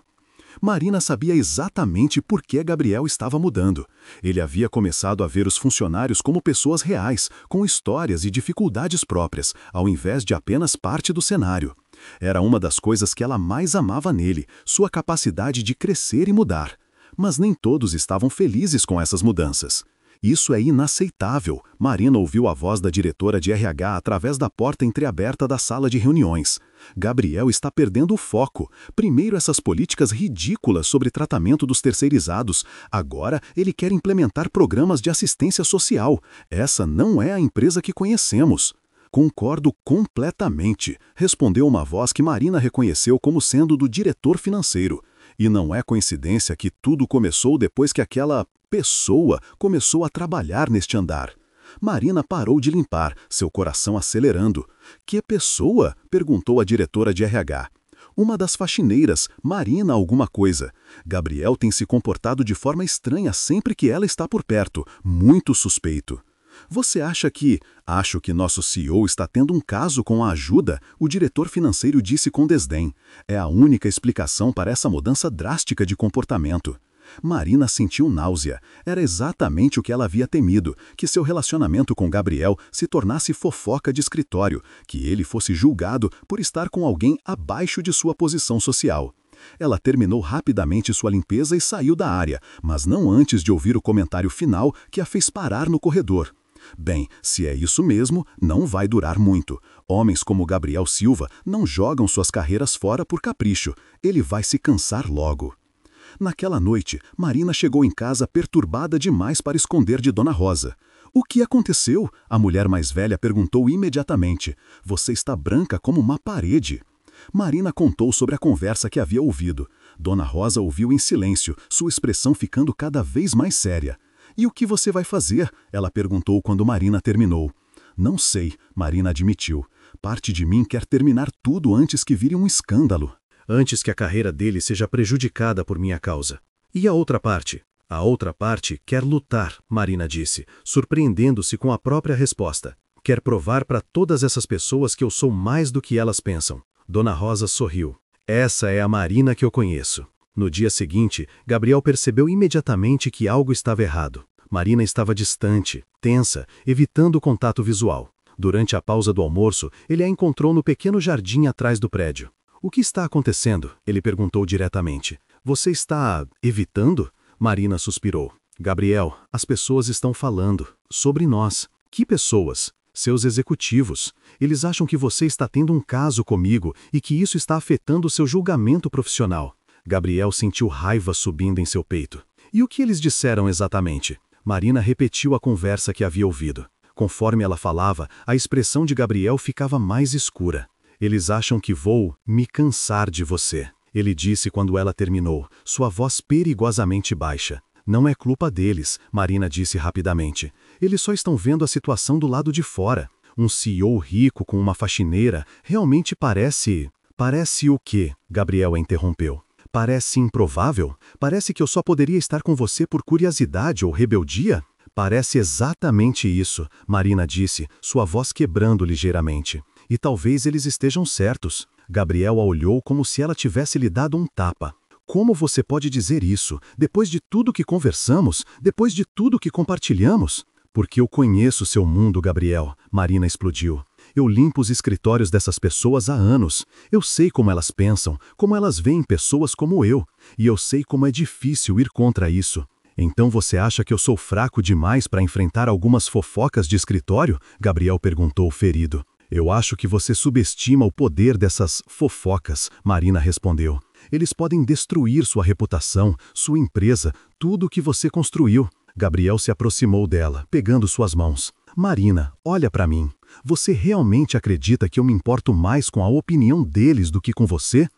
Marina sabia exatamente por que Gabriel estava mudando. Ele havia começado a ver os funcionários como pessoas reais, com histórias e dificuldades próprias, ao invés de apenas parte do cenário. Era uma das coisas que ela mais amava nele, sua capacidade de crescer e mudar. Mas nem todos estavam felizes com essas mudanças. Isso é inaceitável, Marina ouviu a voz da diretora de RH através da porta entreaberta da sala de reuniões. Gabriel está perdendo o foco. Primeiro essas políticas ridículas sobre tratamento dos terceirizados. Agora ele quer implementar programas de assistência social. Essa não é a empresa que conhecemos. Concordo completamente, respondeu uma voz que Marina reconheceu como sendo do diretor financeiro. E não é coincidência que tudo começou depois que aquela pessoa começou a trabalhar neste andar. Marina parou de limpar, seu coração acelerando. Que pessoa? Perguntou a diretora de RH. Uma das faxineiras, Marina alguma coisa. Gabriel tem se comportado de forma estranha sempre que ela está por perto, muito suspeito. Você acha que... Acho que nosso CEO está tendo um caso com a ajuda, o diretor financeiro disse com desdém. É a única explicação para essa mudança drástica de comportamento. Marina sentiu náusea. Era exatamente o que ela havia temido, que seu relacionamento com Gabriel se tornasse fofoca de escritório, que ele fosse julgado por estar com alguém abaixo de sua posição social. Ela terminou rapidamente sua limpeza e saiu da área, mas não antes de ouvir o comentário final que a fez parar no corredor. Bem, se é isso mesmo, não vai durar muito. Homens como Gabriel Silva não jogam suas carreiras fora por capricho. Ele vai se cansar logo. Naquela noite, Marina chegou em casa perturbada demais para esconder de Dona Rosa. O que aconteceu? A mulher mais velha perguntou imediatamente. Você está branca como uma parede. Marina contou sobre a conversa que havia ouvido. Dona Rosa ouviu em silêncio, sua expressão ficando cada vez mais séria. E o que você vai fazer? Ela perguntou quando Marina terminou. Não sei, Marina admitiu. Parte de mim quer terminar tudo antes que vire um escândalo. Antes que a carreira dele seja prejudicada por minha causa. E a outra parte? A outra parte quer lutar, Marina disse, surpreendendo-se com a própria resposta. Quer provar para todas essas pessoas que eu sou mais do que elas pensam. Dona Rosa sorriu. Essa é a Marina que eu conheço. No dia seguinte, Gabriel percebeu imediatamente que algo estava errado. Marina estava distante, tensa, evitando o contato visual. Durante a pausa do almoço, ele a encontrou no pequeno jardim atrás do prédio. O que está acontecendo? Ele perguntou diretamente. Você está evitando? Marina suspirou. Gabriel, as pessoas estão falando sobre nós. Que pessoas? Seus executivos. Eles acham que você está tendo um caso comigo e que isso está afetando o seu julgamento profissional. Gabriel sentiu raiva subindo em seu peito. E o que eles disseram exatamente? Marina repetiu a conversa que havia ouvido. Conforme ela falava, a expressão de Gabriel ficava mais escura. Eles acham que vou me cansar de você. Ele disse quando ela terminou, sua voz perigosamente baixa. Não é culpa deles, Marina disse rapidamente. Eles só estão vendo a situação do lado de fora. Um CEO rico com uma faxineira realmente parece... Parece o quê? Gabriel a interrompeu. Parece improvável? Parece que eu só poderia estar com você por curiosidade ou rebeldia? Parece exatamente isso, Marina disse, sua voz quebrando ligeiramente. E talvez eles estejam certos. Gabriel a olhou como se ela tivesse lhe dado um tapa. Como você pode dizer isso, depois de tudo que conversamos, depois de tudo que compartilhamos? Porque eu conheço seu mundo, Gabriel, Marina explodiu. Eu limpo os escritórios dessas pessoas há anos. Eu sei como elas pensam, como elas veem pessoas como eu. E eu sei como é difícil ir contra isso. Então você acha que eu sou fraco demais para enfrentar algumas fofocas de escritório? Gabriel perguntou ferido. Eu acho que você subestima o poder dessas fofocas, Marina respondeu. Eles podem destruir sua reputação, sua empresa, tudo o que você construiu. Gabriel se aproximou dela, pegando suas mãos. Marina, olha para mim. Você realmente acredita que eu me importo mais com a opinião deles do que com você?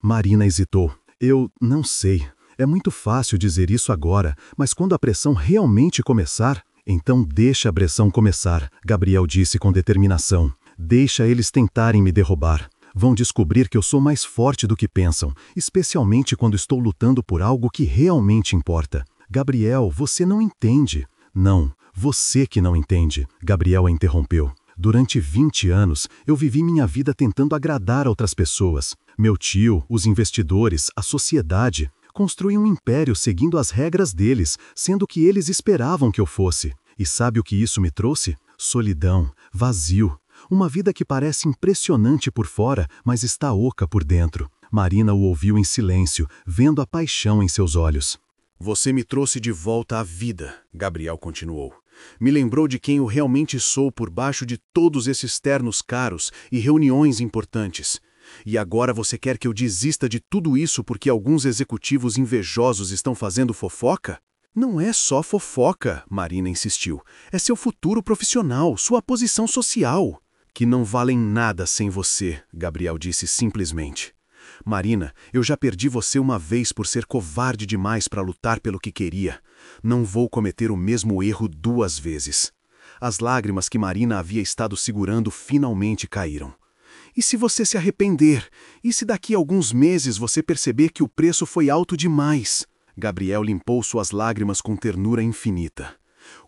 Marina hesitou. Eu não sei. É muito fácil dizer isso agora, mas quando a pressão realmente começar... Então deixa a pressão começar, Gabriel disse com determinação. Deixa eles tentarem me derrubar. Vão descobrir que eu sou mais forte do que pensam, especialmente quando estou lutando por algo que realmente importa. Gabriel, você não entende. Não, você que não entende, Gabriel a interrompeu. Durante 20 anos, eu vivi minha vida tentando agradar outras pessoas. Meu tio, os investidores, a sociedade... Construí um império seguindo as regras deles, sendo que eles esperavam que eu fosse. E sabe o que isso me trouxe? Solidão, vazio. Uma vida que parece impressionante por fora, mas está oca por dentro. Marina o ouviu em silêncio, vendo a paixão em seus olhos. Você me trouxe de volta à vida, Gabriel continuou. Me lembrou de quem eu realmente sou por baixo de todos esses ternos caros e reuniões importantes. E agora você quer que eu desista de tudo isso porque alguns executivos invejosos estão fazendo fofoca? Não é só fofoca, Marina insistiu. É seu futuro profissional, sua posição social. Que não valem nada sem você, Gabriel disse simplesmente. Marina, eu já perdi você uma vez por ser covarde demais para lutar pelo que queria. Não vou cometer o mesmo erro 2 vezes. As lágrimas que Marina havia estado segurando finalmente caíram. E se você se arrepender? E se daqui a alguns meses você perceber que o preço foi alto demais? Gabriel limpou suas lágrimas com ternura infinita.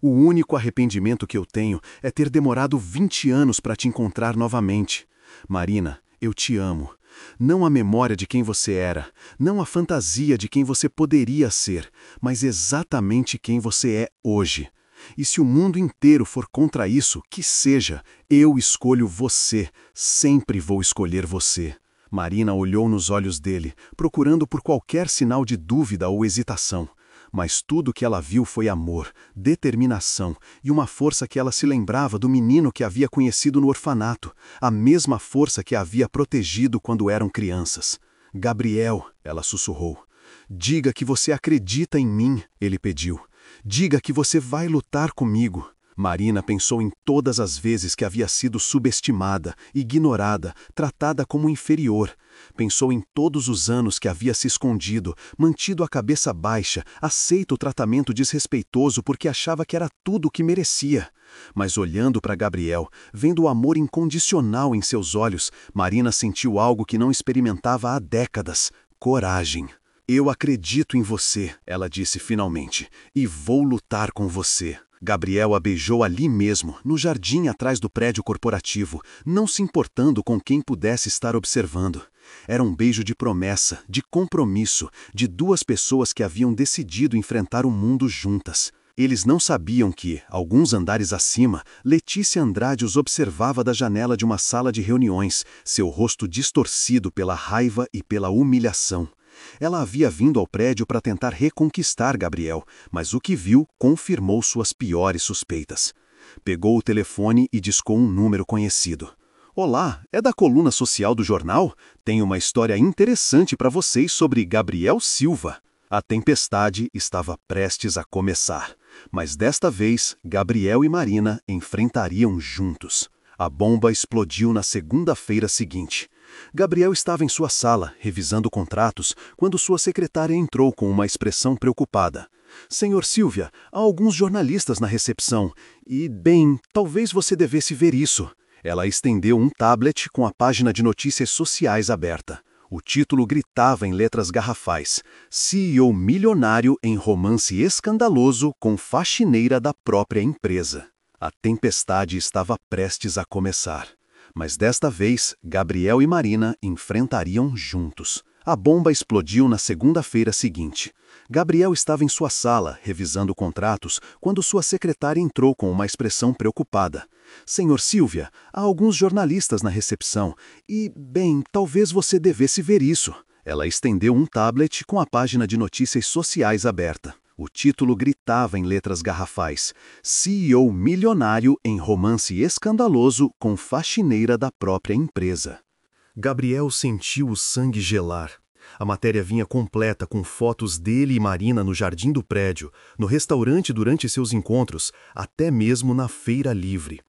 O único arrependimento que eu tenho é ter demorado 20 anos para te encontrar novamente. Marina, eu te amo. Não a memória de quem você era, não a fantasia de quem você poderia ser, mas exatamente quem você é hoje. E se o mundo inteiro for contra isso, que seja, eu escolho você, sempre vou escolher você. Marina olhou nos olhos dele, procurando por qualquer sinal de dúvida ou hesitação. Mas tudo que ela viu foi amor, determinação e uma força que ela se lembrava do menino que havia conhecido no orfanato, a mesma força que a havia protegido quando eram crianças. Gabriel, ela sussurrou. Diga que você acredita em mim, ele pediu. Diga que você vai lutar comigo. Marina pensou em todas as vezes que havia sido subestimada, ignorada, tratada como inferior. Pensou em todos os anos que havia se escondido, mantido a cabeça baixa, aceito o tratamento desrespeitoso porque achava que era tudo o que merecia. Mas olhando para Gabriel, vendo o amor incondicional em seus olhos, Marina sentiu algo que não experimentava há décadas: coragem. Eu acredito em você, ela disse finalmente, e vou lutar com você. Gabriel a beijou ali mesmo, no jardim atrás do prédio corporativo, não se importando com quem pudesse estar observando. Era um beijo de promessa, de compromisso, de duas pessoas que haviam decidido enfrentar o mundo juntas. Eles não sabiam que, alguns andares acima, Letícia Andrade os observava da janela de uma sala de reuniões, seu rosto distorcido pela raiva e pela humilhação. Ela havia vindo ao prédio para tentar reconquistar Gabriel, mas o que viu confirmou suas piores suspeitas. Pegou o telefone e discou um número conhecido. Olá, é da coluna social do jornal? Tenho uma história interessante para vocês sobre Gabriel Silva. A tempestade estava prestes a começar, mas desta vez Gabriel e Marina enfrentariam juntos. A bomba explodiu na segunda-feira seguinte. Gabriel estava em sua sala, revisando contratos, quando sua secretária entrou com uma expressão preocupada. Senhor Silvia, há alguns jornalistas na recepção e, bem, talvez você devesse ver isso. Ela estendeu um tablet com a página de notícias sociais aberta. O título gritava em letras garrafais: CEO milionário em romance escandaloso com faxineira da própria empresa. A tempestade estava prestes a começar. Mas desta vez, Gabriel e Marina enfrentariam juntos. A bomba explodiu na segunda-feira seguinte. Gabriel estava em sua sala, revisando contratos, quando sua secretária entrou com uma expressão preocupada. Senhor Silvia, há alguns jornalistas na recepção e, bem, talvez você devesse ver isso. Ela estendeu um tablet com a página de notícias sociais aberta. O título gritava em letras garrafais: CEO milionário em romance escandaloso com faxineira da própria empresa. Gabriel sentiu o sangue gelar. A matéria vinha completa com fotos dele e Marina no jardim do prédio, no restaurante durante seus encontros, até mesmo na feira livre.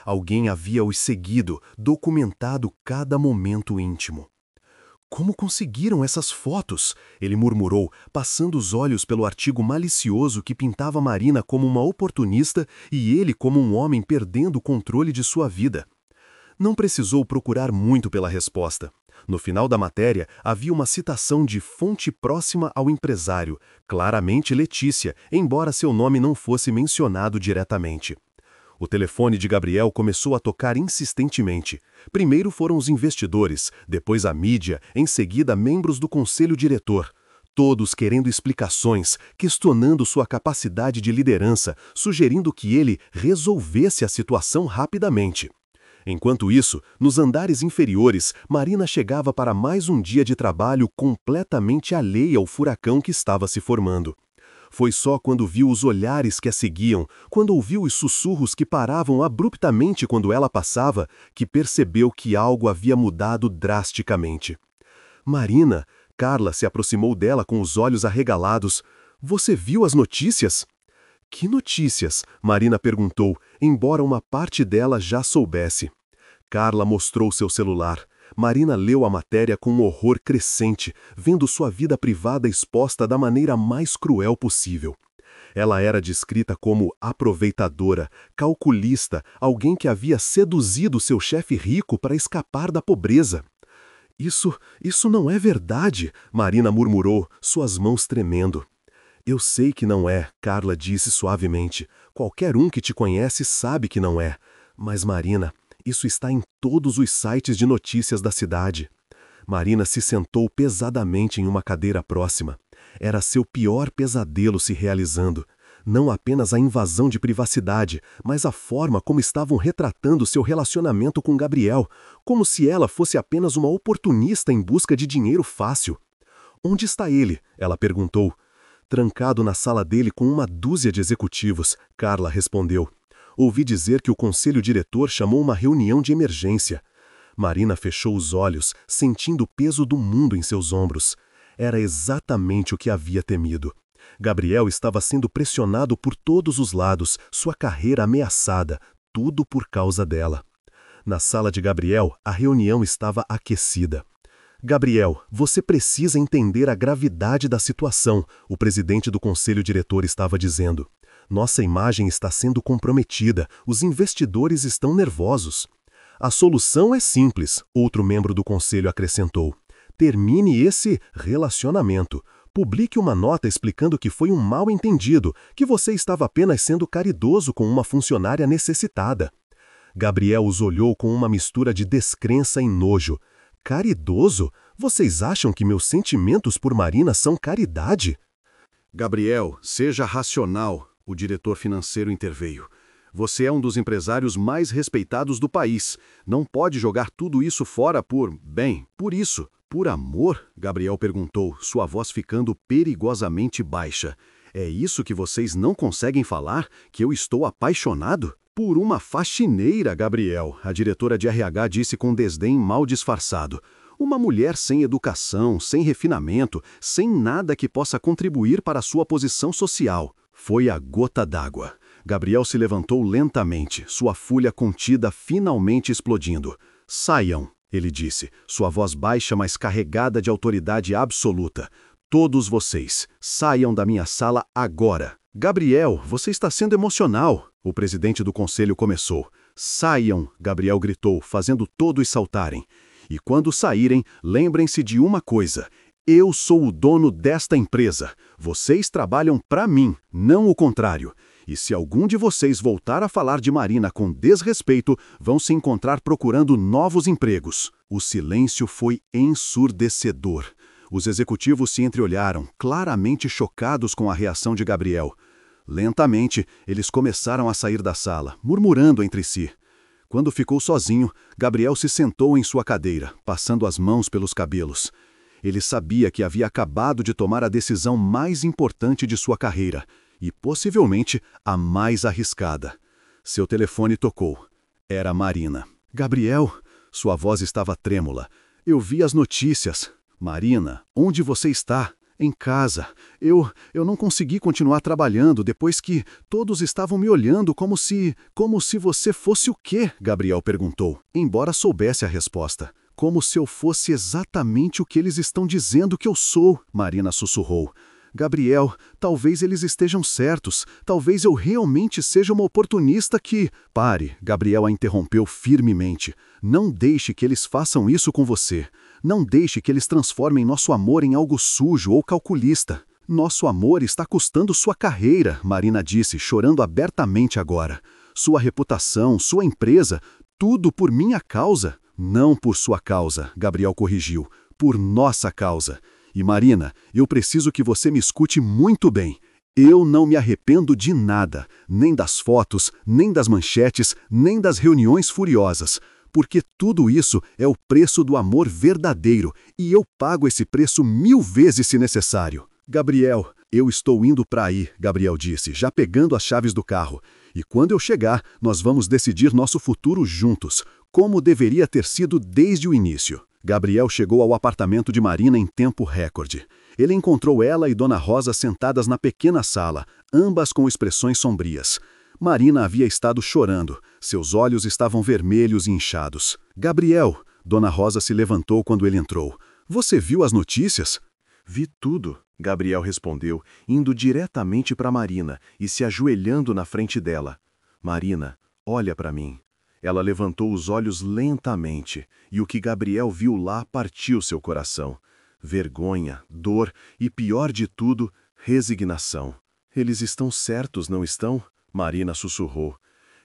Alguém havia os seguido, documentado cada momento íntimo. Como conseguiram essas fotos? Ele murmurou, passando os olhos pelo artigo malicioso que pintava Marina como uma oportunista e ele como um homem perdendo o controle de sua vida. Não precisou procurar muito pela resposta. No final da matéria, havia uma citação de fonte próxima ao empresário, claramente Letícia, embora seu nome não fosse mencionado diretamente. O telefone de Gabriel começou a tocar insistentemente. Primeiro foram os investidores, depois a mídia, em seguida membros do conselho diretor. Todos querendo explicações, questionando sua capacidade de liderança, sugerindo que ele resolvesse a situação rapidamente. Enquanto isso, nos andares inferiores, Marina chegava para mais um dia de trabalho completamente alheia ao furacão que estava se formando. Foi só quando viu os olhares que a seguiam, quando ouviu os sussurros que paravam abruptamente quando ela passava, que percebeu que algo havia mudado drasticamente. Marina, Carla se aproximou dela com os olhos arregalados. Você viu as notícias? Que notícias? Marina perguntou, embora uma parte dela já soubesse. Carla mostrou seu celular. Marina leu a matéria com um horror crescente, vendo sua vida privada exposta da maneira mais cruel possível. Ela era descrita como aproveitadora, calculista, alguém que havia seduzido seu chefe rico para escapar da pobreza. Isso não é verdade, Marina murmurou, suas mãos tremendo. Eu sei que não é, Carla disse suavemente. Qualquer um que te conhece sabe que não é. Mas, Marina, isso está em todos os sites de notícias da cidade. Marina se sentou pesadamente em uma cadeira próxima. Era seu pior pesadelo se realizando. Não apenas a invasão de privacidade, mas a forma como estavam retratando seu relacionamento com Gabriel, como se ela fosse apenas uma oportunista em busca de dinheiro fácil. Onde está ele? Ela perguntou. Trancado na sala dele com uma dúzia de executivos, Carla respondeu. Ouvi dizer que o conselho diretor chamou uma reunião de emergência. Marina fechou os olhos, sentindo o peso do mundo em seus ombros. Era exatamente o que havia temido. Gabriel estava sendo pressionado por todos os lados, sua carreira ameaçada, tudo por causa dela. Na sala de Gabriel, a reunião estava aquecida. Gabriel, você precisa entender a gravidade da situação, o presidente do conselho diretor estava dizendo. Nossa imagem está sendo comprometida, os investidores estão nervosos. A solução é simples, outro membro do conselho acrescentou. Termine esse relacionamento. Publique uma nota explicando que foi um mal-entendido, que você estava apenas sendo caridoso com uma funcionária necessitada. Gabriel os olhou com uma mistura de descrença e nojo. Caridoso? Vocês acham que meus sentimentos por Marina são caridade? Gabriel, seja racional, o diretor financeiro interveio. Você é um dos empresários mais respeitados do país. Não pode jogar tudo isso fora por isso. Por amor? Gabriel perguntou, sua voz ficando perigosamente baixa. É isso que vocês não conseguem falar? Que eu estou apaixonado? Por uma faxineira, Gabriel, a diretora de RH disse com desdém mal disfarçado. Uma mulher sem educação, sem refinamento, sem nada que possa contribuir para a sua posição social. Foi a gota d'água. Gabriel se levantou lentamente, sua fúria contida finalmente explodindo. Saiam, ele disse, sua voz baixa, mas carregada de autoridade absoluta. Todos vocês, saiam da minha sala agora. Gabriel, você está sendo emocional, o presidente do conselho começou. Saiam, Gabriel gritou, fazendo todos saltarem. E quando saírem, lembrem-se de uma coisa. Eu sou o dono desta empresa. Vocês trabalham para mim, não o contrário. E se algum de vocês voltar a falar de Marina com desrespeito, vão se encontrar procurando novos empregos. O silêncio foi ensurdecedor. Os executivos se entreolharam, claramente chocados com a reação de Gabriel. Lentamente, eles começaram a sair da sala, murmurando entre si. Quando ficou sozinho, Gabriel se sentou em sua cadeira, passando as mãos pelos cabelos. Ele sabia que havia acabado de tomar a decisão mais importante de sua carreira, e possivelmente a mais arriscada. Seu telefone tocou. Era Marina. Gabriel, sua voz estava trêmula. Eu vi as notícias. Marina, onde você está? Em casa. Eu não consegui continuar trabalhando depois que todos estavam me olhando como se você fosse o quê? Gabriel perguntou, embora soubesse a resposta. Como se eu fosse exatamente o que eles estão dizendo que eu sou, Marina sussurrou. Gabriel, talvez eles estejam certos. Talvez eu realmente seja uma oportunista que... Pare, Gabriel a interrompeu firmemente. Não deixe que eles façam isso com você. Não deixe que eles transformem nosso amor em algo sujo ou calculista. Nosso amor está custando sua carreira, Marina disse, chorando abertamente agora. Sua reputação, sua empresa, tudo por minha causa. Não por sua causa, Gabriel corrigiu. Por nossa causa. E Marina, eu preciso que você me escute muito bem. Eu não me arrependo de nada, nem das fotos, nem das manchetes, nem das reuniões furiosas, porque tudo isso é o preço do amor verdadeiro, e eu pago esse preço 1000 vezes se necessário. Gabriel, eu estou indo para aí, Gabriel disse, já pegando as chaves do carro. E quando eu chegar, nós vamos decidir nosso futuro juntos, como deveria ter sido desde o início. Gabriel chegou ao apartamento de Marina em tempo recorde. Ele encontrou ela e Dona Rosa sentadas na pequena sala, ambas com expressões sombrias. Marina havia estado chorando. Seus olhos estavam vermelhos e inchados. Gabriel, Dona Rosa se levantou quando ele entrou. Você viu as notícias? Vi tudo, Gabriel respondeu, indo diretamente para Marina e se ajoelhando na frente dela. Marina, olha para mim. Ela levantou os olhos lentamente, e o que Gabriel viu lá partiu seu coração. Vergonha, dor e, pior de tudo, resignação. Eles estão certos, não estão? Marina sussurrou.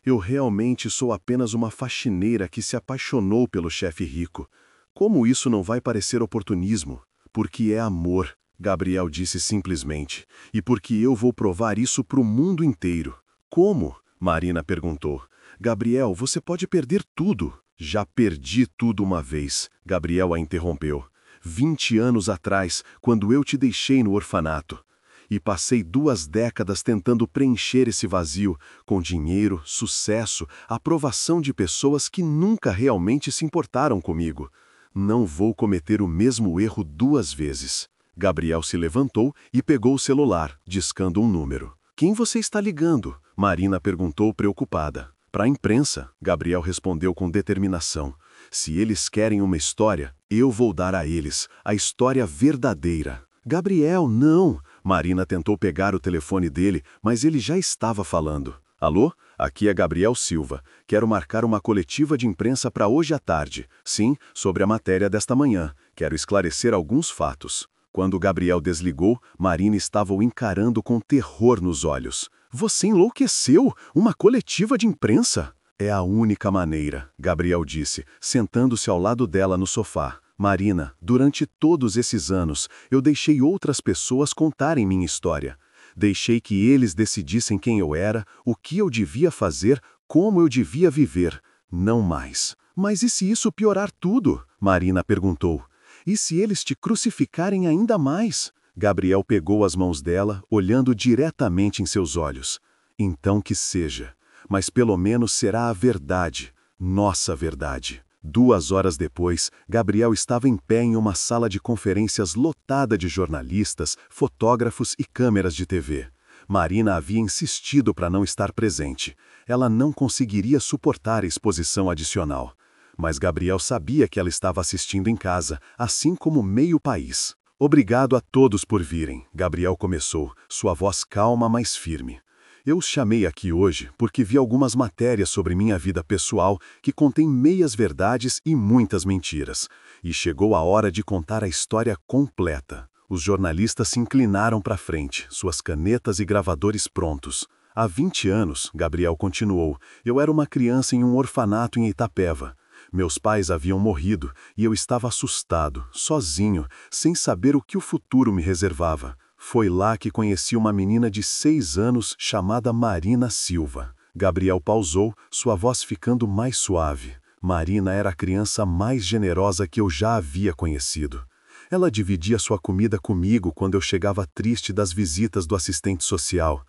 Eu realmente sou apenas uma faxineira que se apaixonou pelo chefe rico. Como isso não vai parecer oportunismo? Porque é amor, Gabriel disse simplesmente. E porque eu vou provar isso para o mundo inteiro. Como? Marina perguntou. Gabriel, você pode perder tudo. Já perdi tudo uma vez, Gabriel a interrompeu. 20 anos atrás, quando eu te deixei no orfanato. E passei 2 décadas tentando preencher esse vazio, com dinheiro, sucesso, aprovação de pessoas que nunca realmente se importaram comigo. Não vou cometer o mesmo erro 2 vezes. Gabriel se levantou e pegou o celular, discando um número. Quem você está ligando? Marina perguntou preocupada. Para a imprensa, Gabriel respondeu com determinação. Se eles querem uma história, eu vou dar a eles a história verdadeira. Gabriel, não! Marina tentou pegar o telefone dele, mas ele já estava falando. Alô? Aqui é Gabriel Silva. Quero marcar uma coletiva de imprensa para hoje à tarde. Sim, sobre a matéria desta manhã. Quero esclarecer alguns fatos. Quando Gabriel desligou, Marina estava o encarando com terror nos olhos. Você enlouqueceu? Uma coletiva de imprensa? É a única maneira, Gabriel disse, sentando-se ao lado dela no sofá. Marina, durante todos esses anos, eu deixei outras pessoas contarem minha história. Deixei que eles decidissem quem eu era, o que eu devia fazer, como eu devia viver. Não mais. Mas e se isso piorar tudo? Marina perguntou. E se eles te crucificarem ainda mais? Gabriel pegou as mãos dela, olhando diretamente em seus olhos. Então que seja. Mas pelo menos será a verdade. Nossa verdade. 2 horas depois, Gabriel estava em pé em uma sala de conferências lotada de jornalistas, fotógrafos e câmeras de TV. Marina havia insistido para não estar presente. Ela não conseguiria suportar a exposição adicional. Mas Gabriel sabia que ela estava assistindo em casa, assim como meio país. Obrigado a todos por virem, Gabriel começou, sua voz calma, mas firme. Eu os chamei aqui hoje porque vi algumas matérias sobre minha vida pessoal que contêm meias verdades e muitas mentiras. E chegou a hora de contar a história completa. Os jornalistas se inclinaram para frente, suas canetas e gravadores prontos. Há 20 anos, Gabriel continuou, eu era uma criança em um orfanato em Itapeva. Meus pais haviam morrido e eu estava assustado, sozinho, sem saber o que o futuro me reservava. Foi lá que conheci uma menina de 6 anos chamada Marina Silva. Gabriel pausou, sua voz ficando mais suave. Marina era a criança mais generosa que eu já havia conhecido. Ela dividia sua comida comigo quando eu chegava triste das visitas do assistente social.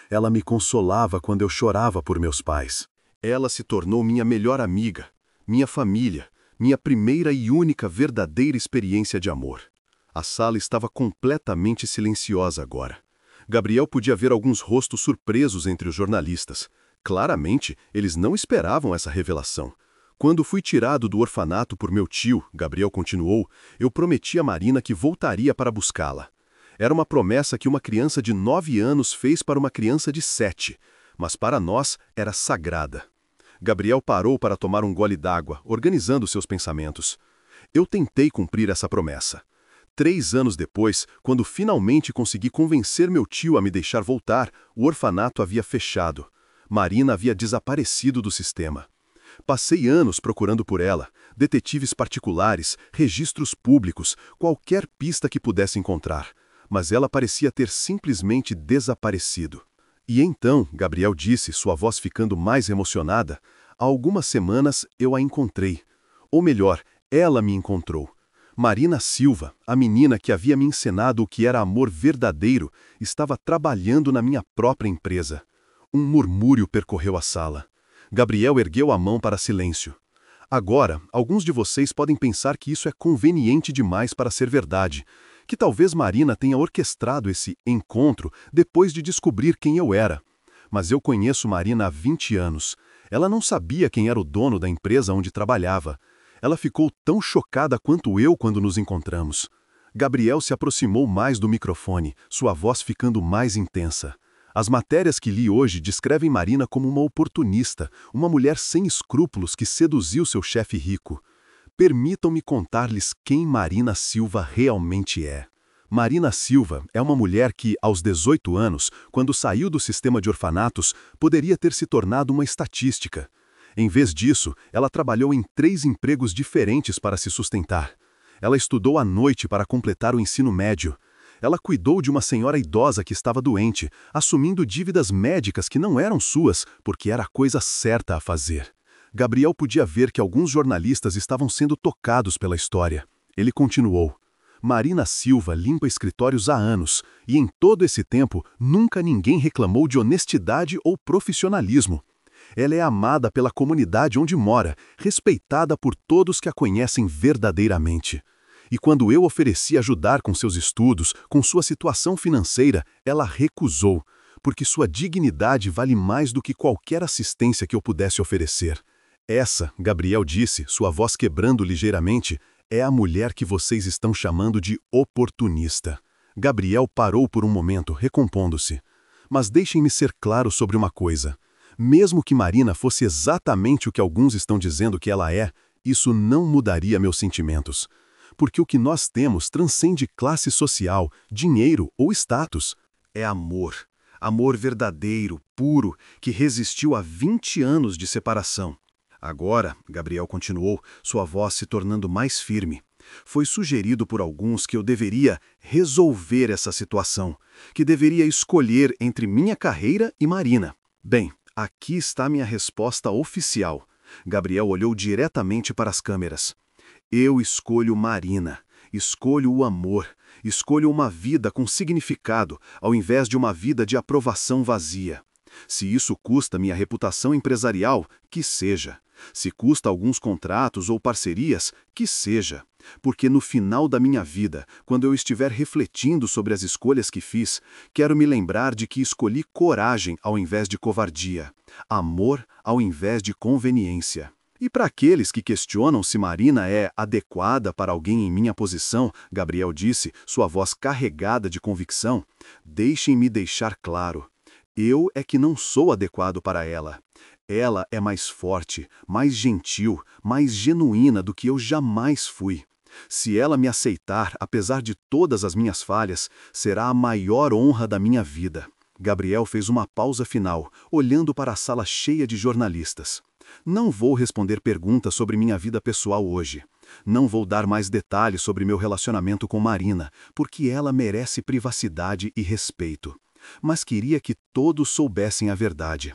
Ela me consolava quando eu chorava por meus pais. Ela se tornou minha melhor amiga, minha família, minha primeira e única verdadeira experiência de amor. A sala estava completamente silenciosa agora. Gabriel podia ver alguns rostos surpresos entre os jornalistas. Claramente, eles não esperavam essa revelação. Quando fui tirado do orfanato por meu tio, Gabriel continuou, eu prometi a Marina que voltaria para buscá-la. Era uma promessa que uma criança de 9 anos fez para uma criança de 7, mas para nós era sagrada. Gabriel parou para tomar um gole d'água, organizando seus pensamentos. Eu tentei cumprir essa promessa. 3 anos depois, quando finalmente consegui convencer meu tio a me deixar voltar, o orfanato havia fechado. Marina havia desaparecido do sistema. Passei anos procurando por ela, detetives particulares, registros públicos, qualquer pista que pudesse encontrar. Mas ela parecia ter simplesmente desaparecido. E então, Gabriel disse, sua voz ficando mais emocionada, há algumas semanas eu a encontrei. Ou melhor, ela me encontrou. Marina Silva, a menina que havia me ensinado o que era amor verdadeiro, estava trabalhando na minha própria empresa. Um murmúrio percorreu a sala. Gabriel ergueu a mão para silêncio. Agora, alguns de vocês podem pensar que isso é conveniente demais para ser verdade, que talvez Marina tenha orquestrado esse encontro depois de descobrir quem eu era. Mas eu conheço Marina há 20 anos. Ela não sabia quem era o dono da empresa onde trabalhava. Ela ficou tão chocada quanto eu quando nos encontramos. Gabriel se aproximou mais do microfone, sua voz ficando mais intensa. As matérias que li hoje descrevem Marina como uma oportunista, uma mulher sem escrúpulos que seduziu seu chefe rico. Permitam-me contar-lhes quem Marina Silva realmente é. Marina Silva é uma mulher que, aos 18 anos, quando saiu do sistema de orfanatos, poderia ter se tornado uma estatística. Em vez disso, ela trabalhou em 3 empregos diferentes para se sustentar. Ela estudou à noite para completar o ensino médio. Ela cuidou de uma senhora idosa que estava doente, assumindo dívidas médicas que não eram suas, porque era a coisa certa a fazer. Gabriel podia ver que alguns jornalistas estavam sendo tocados pela história. Ele continuou. Marina Silva limpa escritórios há anos, e em todo esse tempo, nunca ninguém reclamou de honestidade ou profissionalismo. Ela é amada pela comunidade onde mora, respeitada por todos que a conhecem verdadeiramente. E quando eu ofereci ajudar com seus estudos, com sua situação financeira, ela recusou, porque sua dignidade vale mais do que qualquer assistência que eu pudesse oferecer. Essa, Gabriel disse, sua voz quebrando ligeiramente, é a mulher que vocês estão chamando de oportunista. Gabriel parou por um momento, recompondo-se. Mas deixem-me ser claro sobre uma coisa. Mesmo que Marina fosse exatamente o que alguns estão dizendo que ela é, isso não mudaria meus sentimentos. Porque o que nós temos transcende classe social, dinheiro ou status. É amor. Amor verdadeiro, puro, que resistiu a 20 anos de separação. Agora, Gabriel continuou, sua voz se tornando mais firme. Foi sugerido por alguns que eu deveria resolver essa situação, que deveria escolher entre minha carreira e Marina. Bem, aqui está minha resposta oficial. Gabriel olhou diretamente para as câmeras. Eu escolho Marina, escolho o amor, escolho uma vida com significado, ao invés de uma vida de aprovação vazia. Se isso custa minha reputação empresarial, que seja. Se custa alguns contratos ou parcerias, que seja. Porque no final da minha vida, quando eu estiver refletindo sobre as escolhas que fiz, quero me lembrar de que escolhi coragem ao invés de covardia, amor ao invés de conveniência. E para aqueles que questionam se Marina é adequada para alguém em minha posição, Gabriel disse, sua voz carregada de convicção, deixem-me deixar claro. Eu é que não sou adequado para ela. Ela é mais forte, mais gentil, mais genuína do que eu jamais fui. Se ela me aceitar, apesar de todas as minhas falhas, será a maior honra da minha vida. Gabriel fez uma pausa final, olhando para a sala cheia de jornalistas. Não vou responder perguntas sobre minha vida pessoal hoje. Não vou dar mais detalhes sobre meu relacionamento com Marina, porque ela merece privacidade e respeito. Mas queria que todos soubessem a verdade.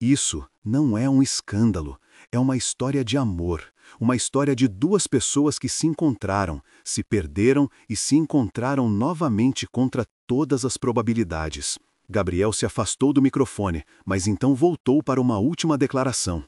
Isso não é um escândalo, é uma história de amor, uma história de duas pessoas que se encontraram, se perderam e se encontraram novamente contra todas as probabilidades. Gabriel se afastou do microfone, mas então voltou para uma última declaração.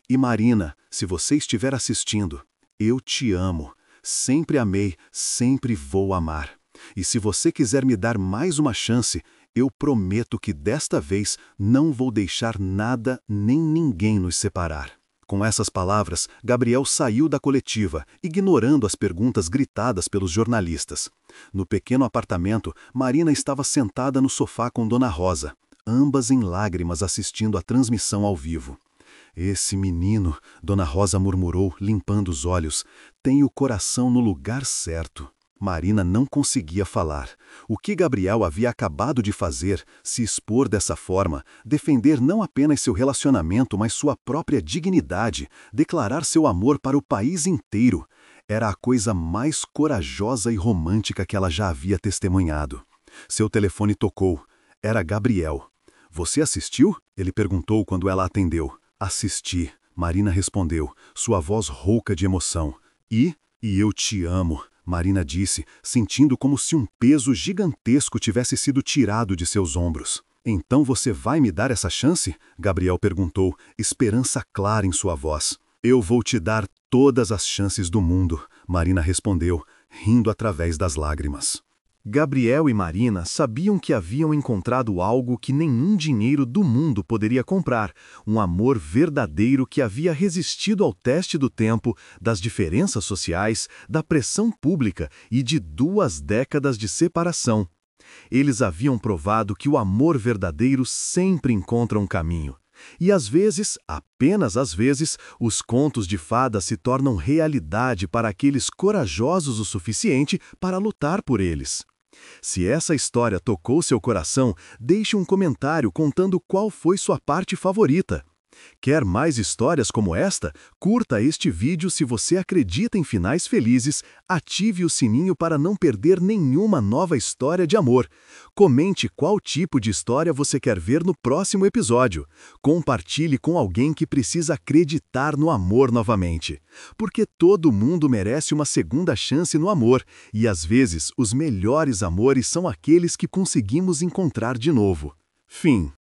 E Marina, se você estiver assistindo, eu te amo, sempre amei, sempre vou amar. E se você quiser me dar mais uma chance, eu prometo que desta vez não vou deixar nada nem ninguém nos separar. Com essas palavras, Gabriel saiu da coletiva, ignorando as perguntas gritadas pelos jornalistas. No pequeno apartamento, Marina estava sentada no sofá com Dona Rosa, ambas em lágrimas assistindo à transmissão ao vivo. Esse menino, Dona Rosa murmurou, limpando os olhos, tem o coração no lugar certo. Marina não conseguia falar. O que Gabriel havia acabado de fazer, se expor dessa forma, defender não apenas seu relacionamento, mas sua própria dignidade, declarar seu amor para o país inteiro, era a coisa mais corajosa e romântica que ela já havia testemunhado. Seu telefone tocou. Era Gabriel. Você assistiu? Ele perguntou quando ela atendeu. Assisti, Marina respondeu, sua voz rouca de emoção. E eu te amo. Marina disse, sentindo como se um peso gigantesco tivesse sido tirado de seus ombros. Então você vai me dar essa chance? Gabriel perguntou, esperança clara em sua voz. Eu vou te dar todas as chances do mundo, Marina respondeu, rindo através das lágrimas. Gabriel e Marina sabiam que haviam encontrado algo que nenhum dinheiro do mundo poderia comprar, um amor verdadeiro que havia resistido ao teste do tempo, das diferenças sociais, da pressão pública e de 2 décadas de separação. Eles haviam provado que o amor verdadeiro sempre encontra um caminho. E às vezes, apenas às vezes, os contos de fadas se tornam realidade para aqueles corajosos o suficiente para lutar por eles. Se essa história tocou seu coração, deixe um comentário contando qual foi sua parte favorita. Quer mais histórias como esta? Curta este vídeo se você acredita em finais felizes, ative o sininho para não perder nenhuma nova história de amor. Comente qual tipo de história você quer ver no próximo episódio. Compartilhe com alguém que precisa acreditar no amor novamente. Porque todo mundo merece uma segunda chance no amor, e às vezes os melhores amores são aqueles que conseguimos encontrar de novo. Fim.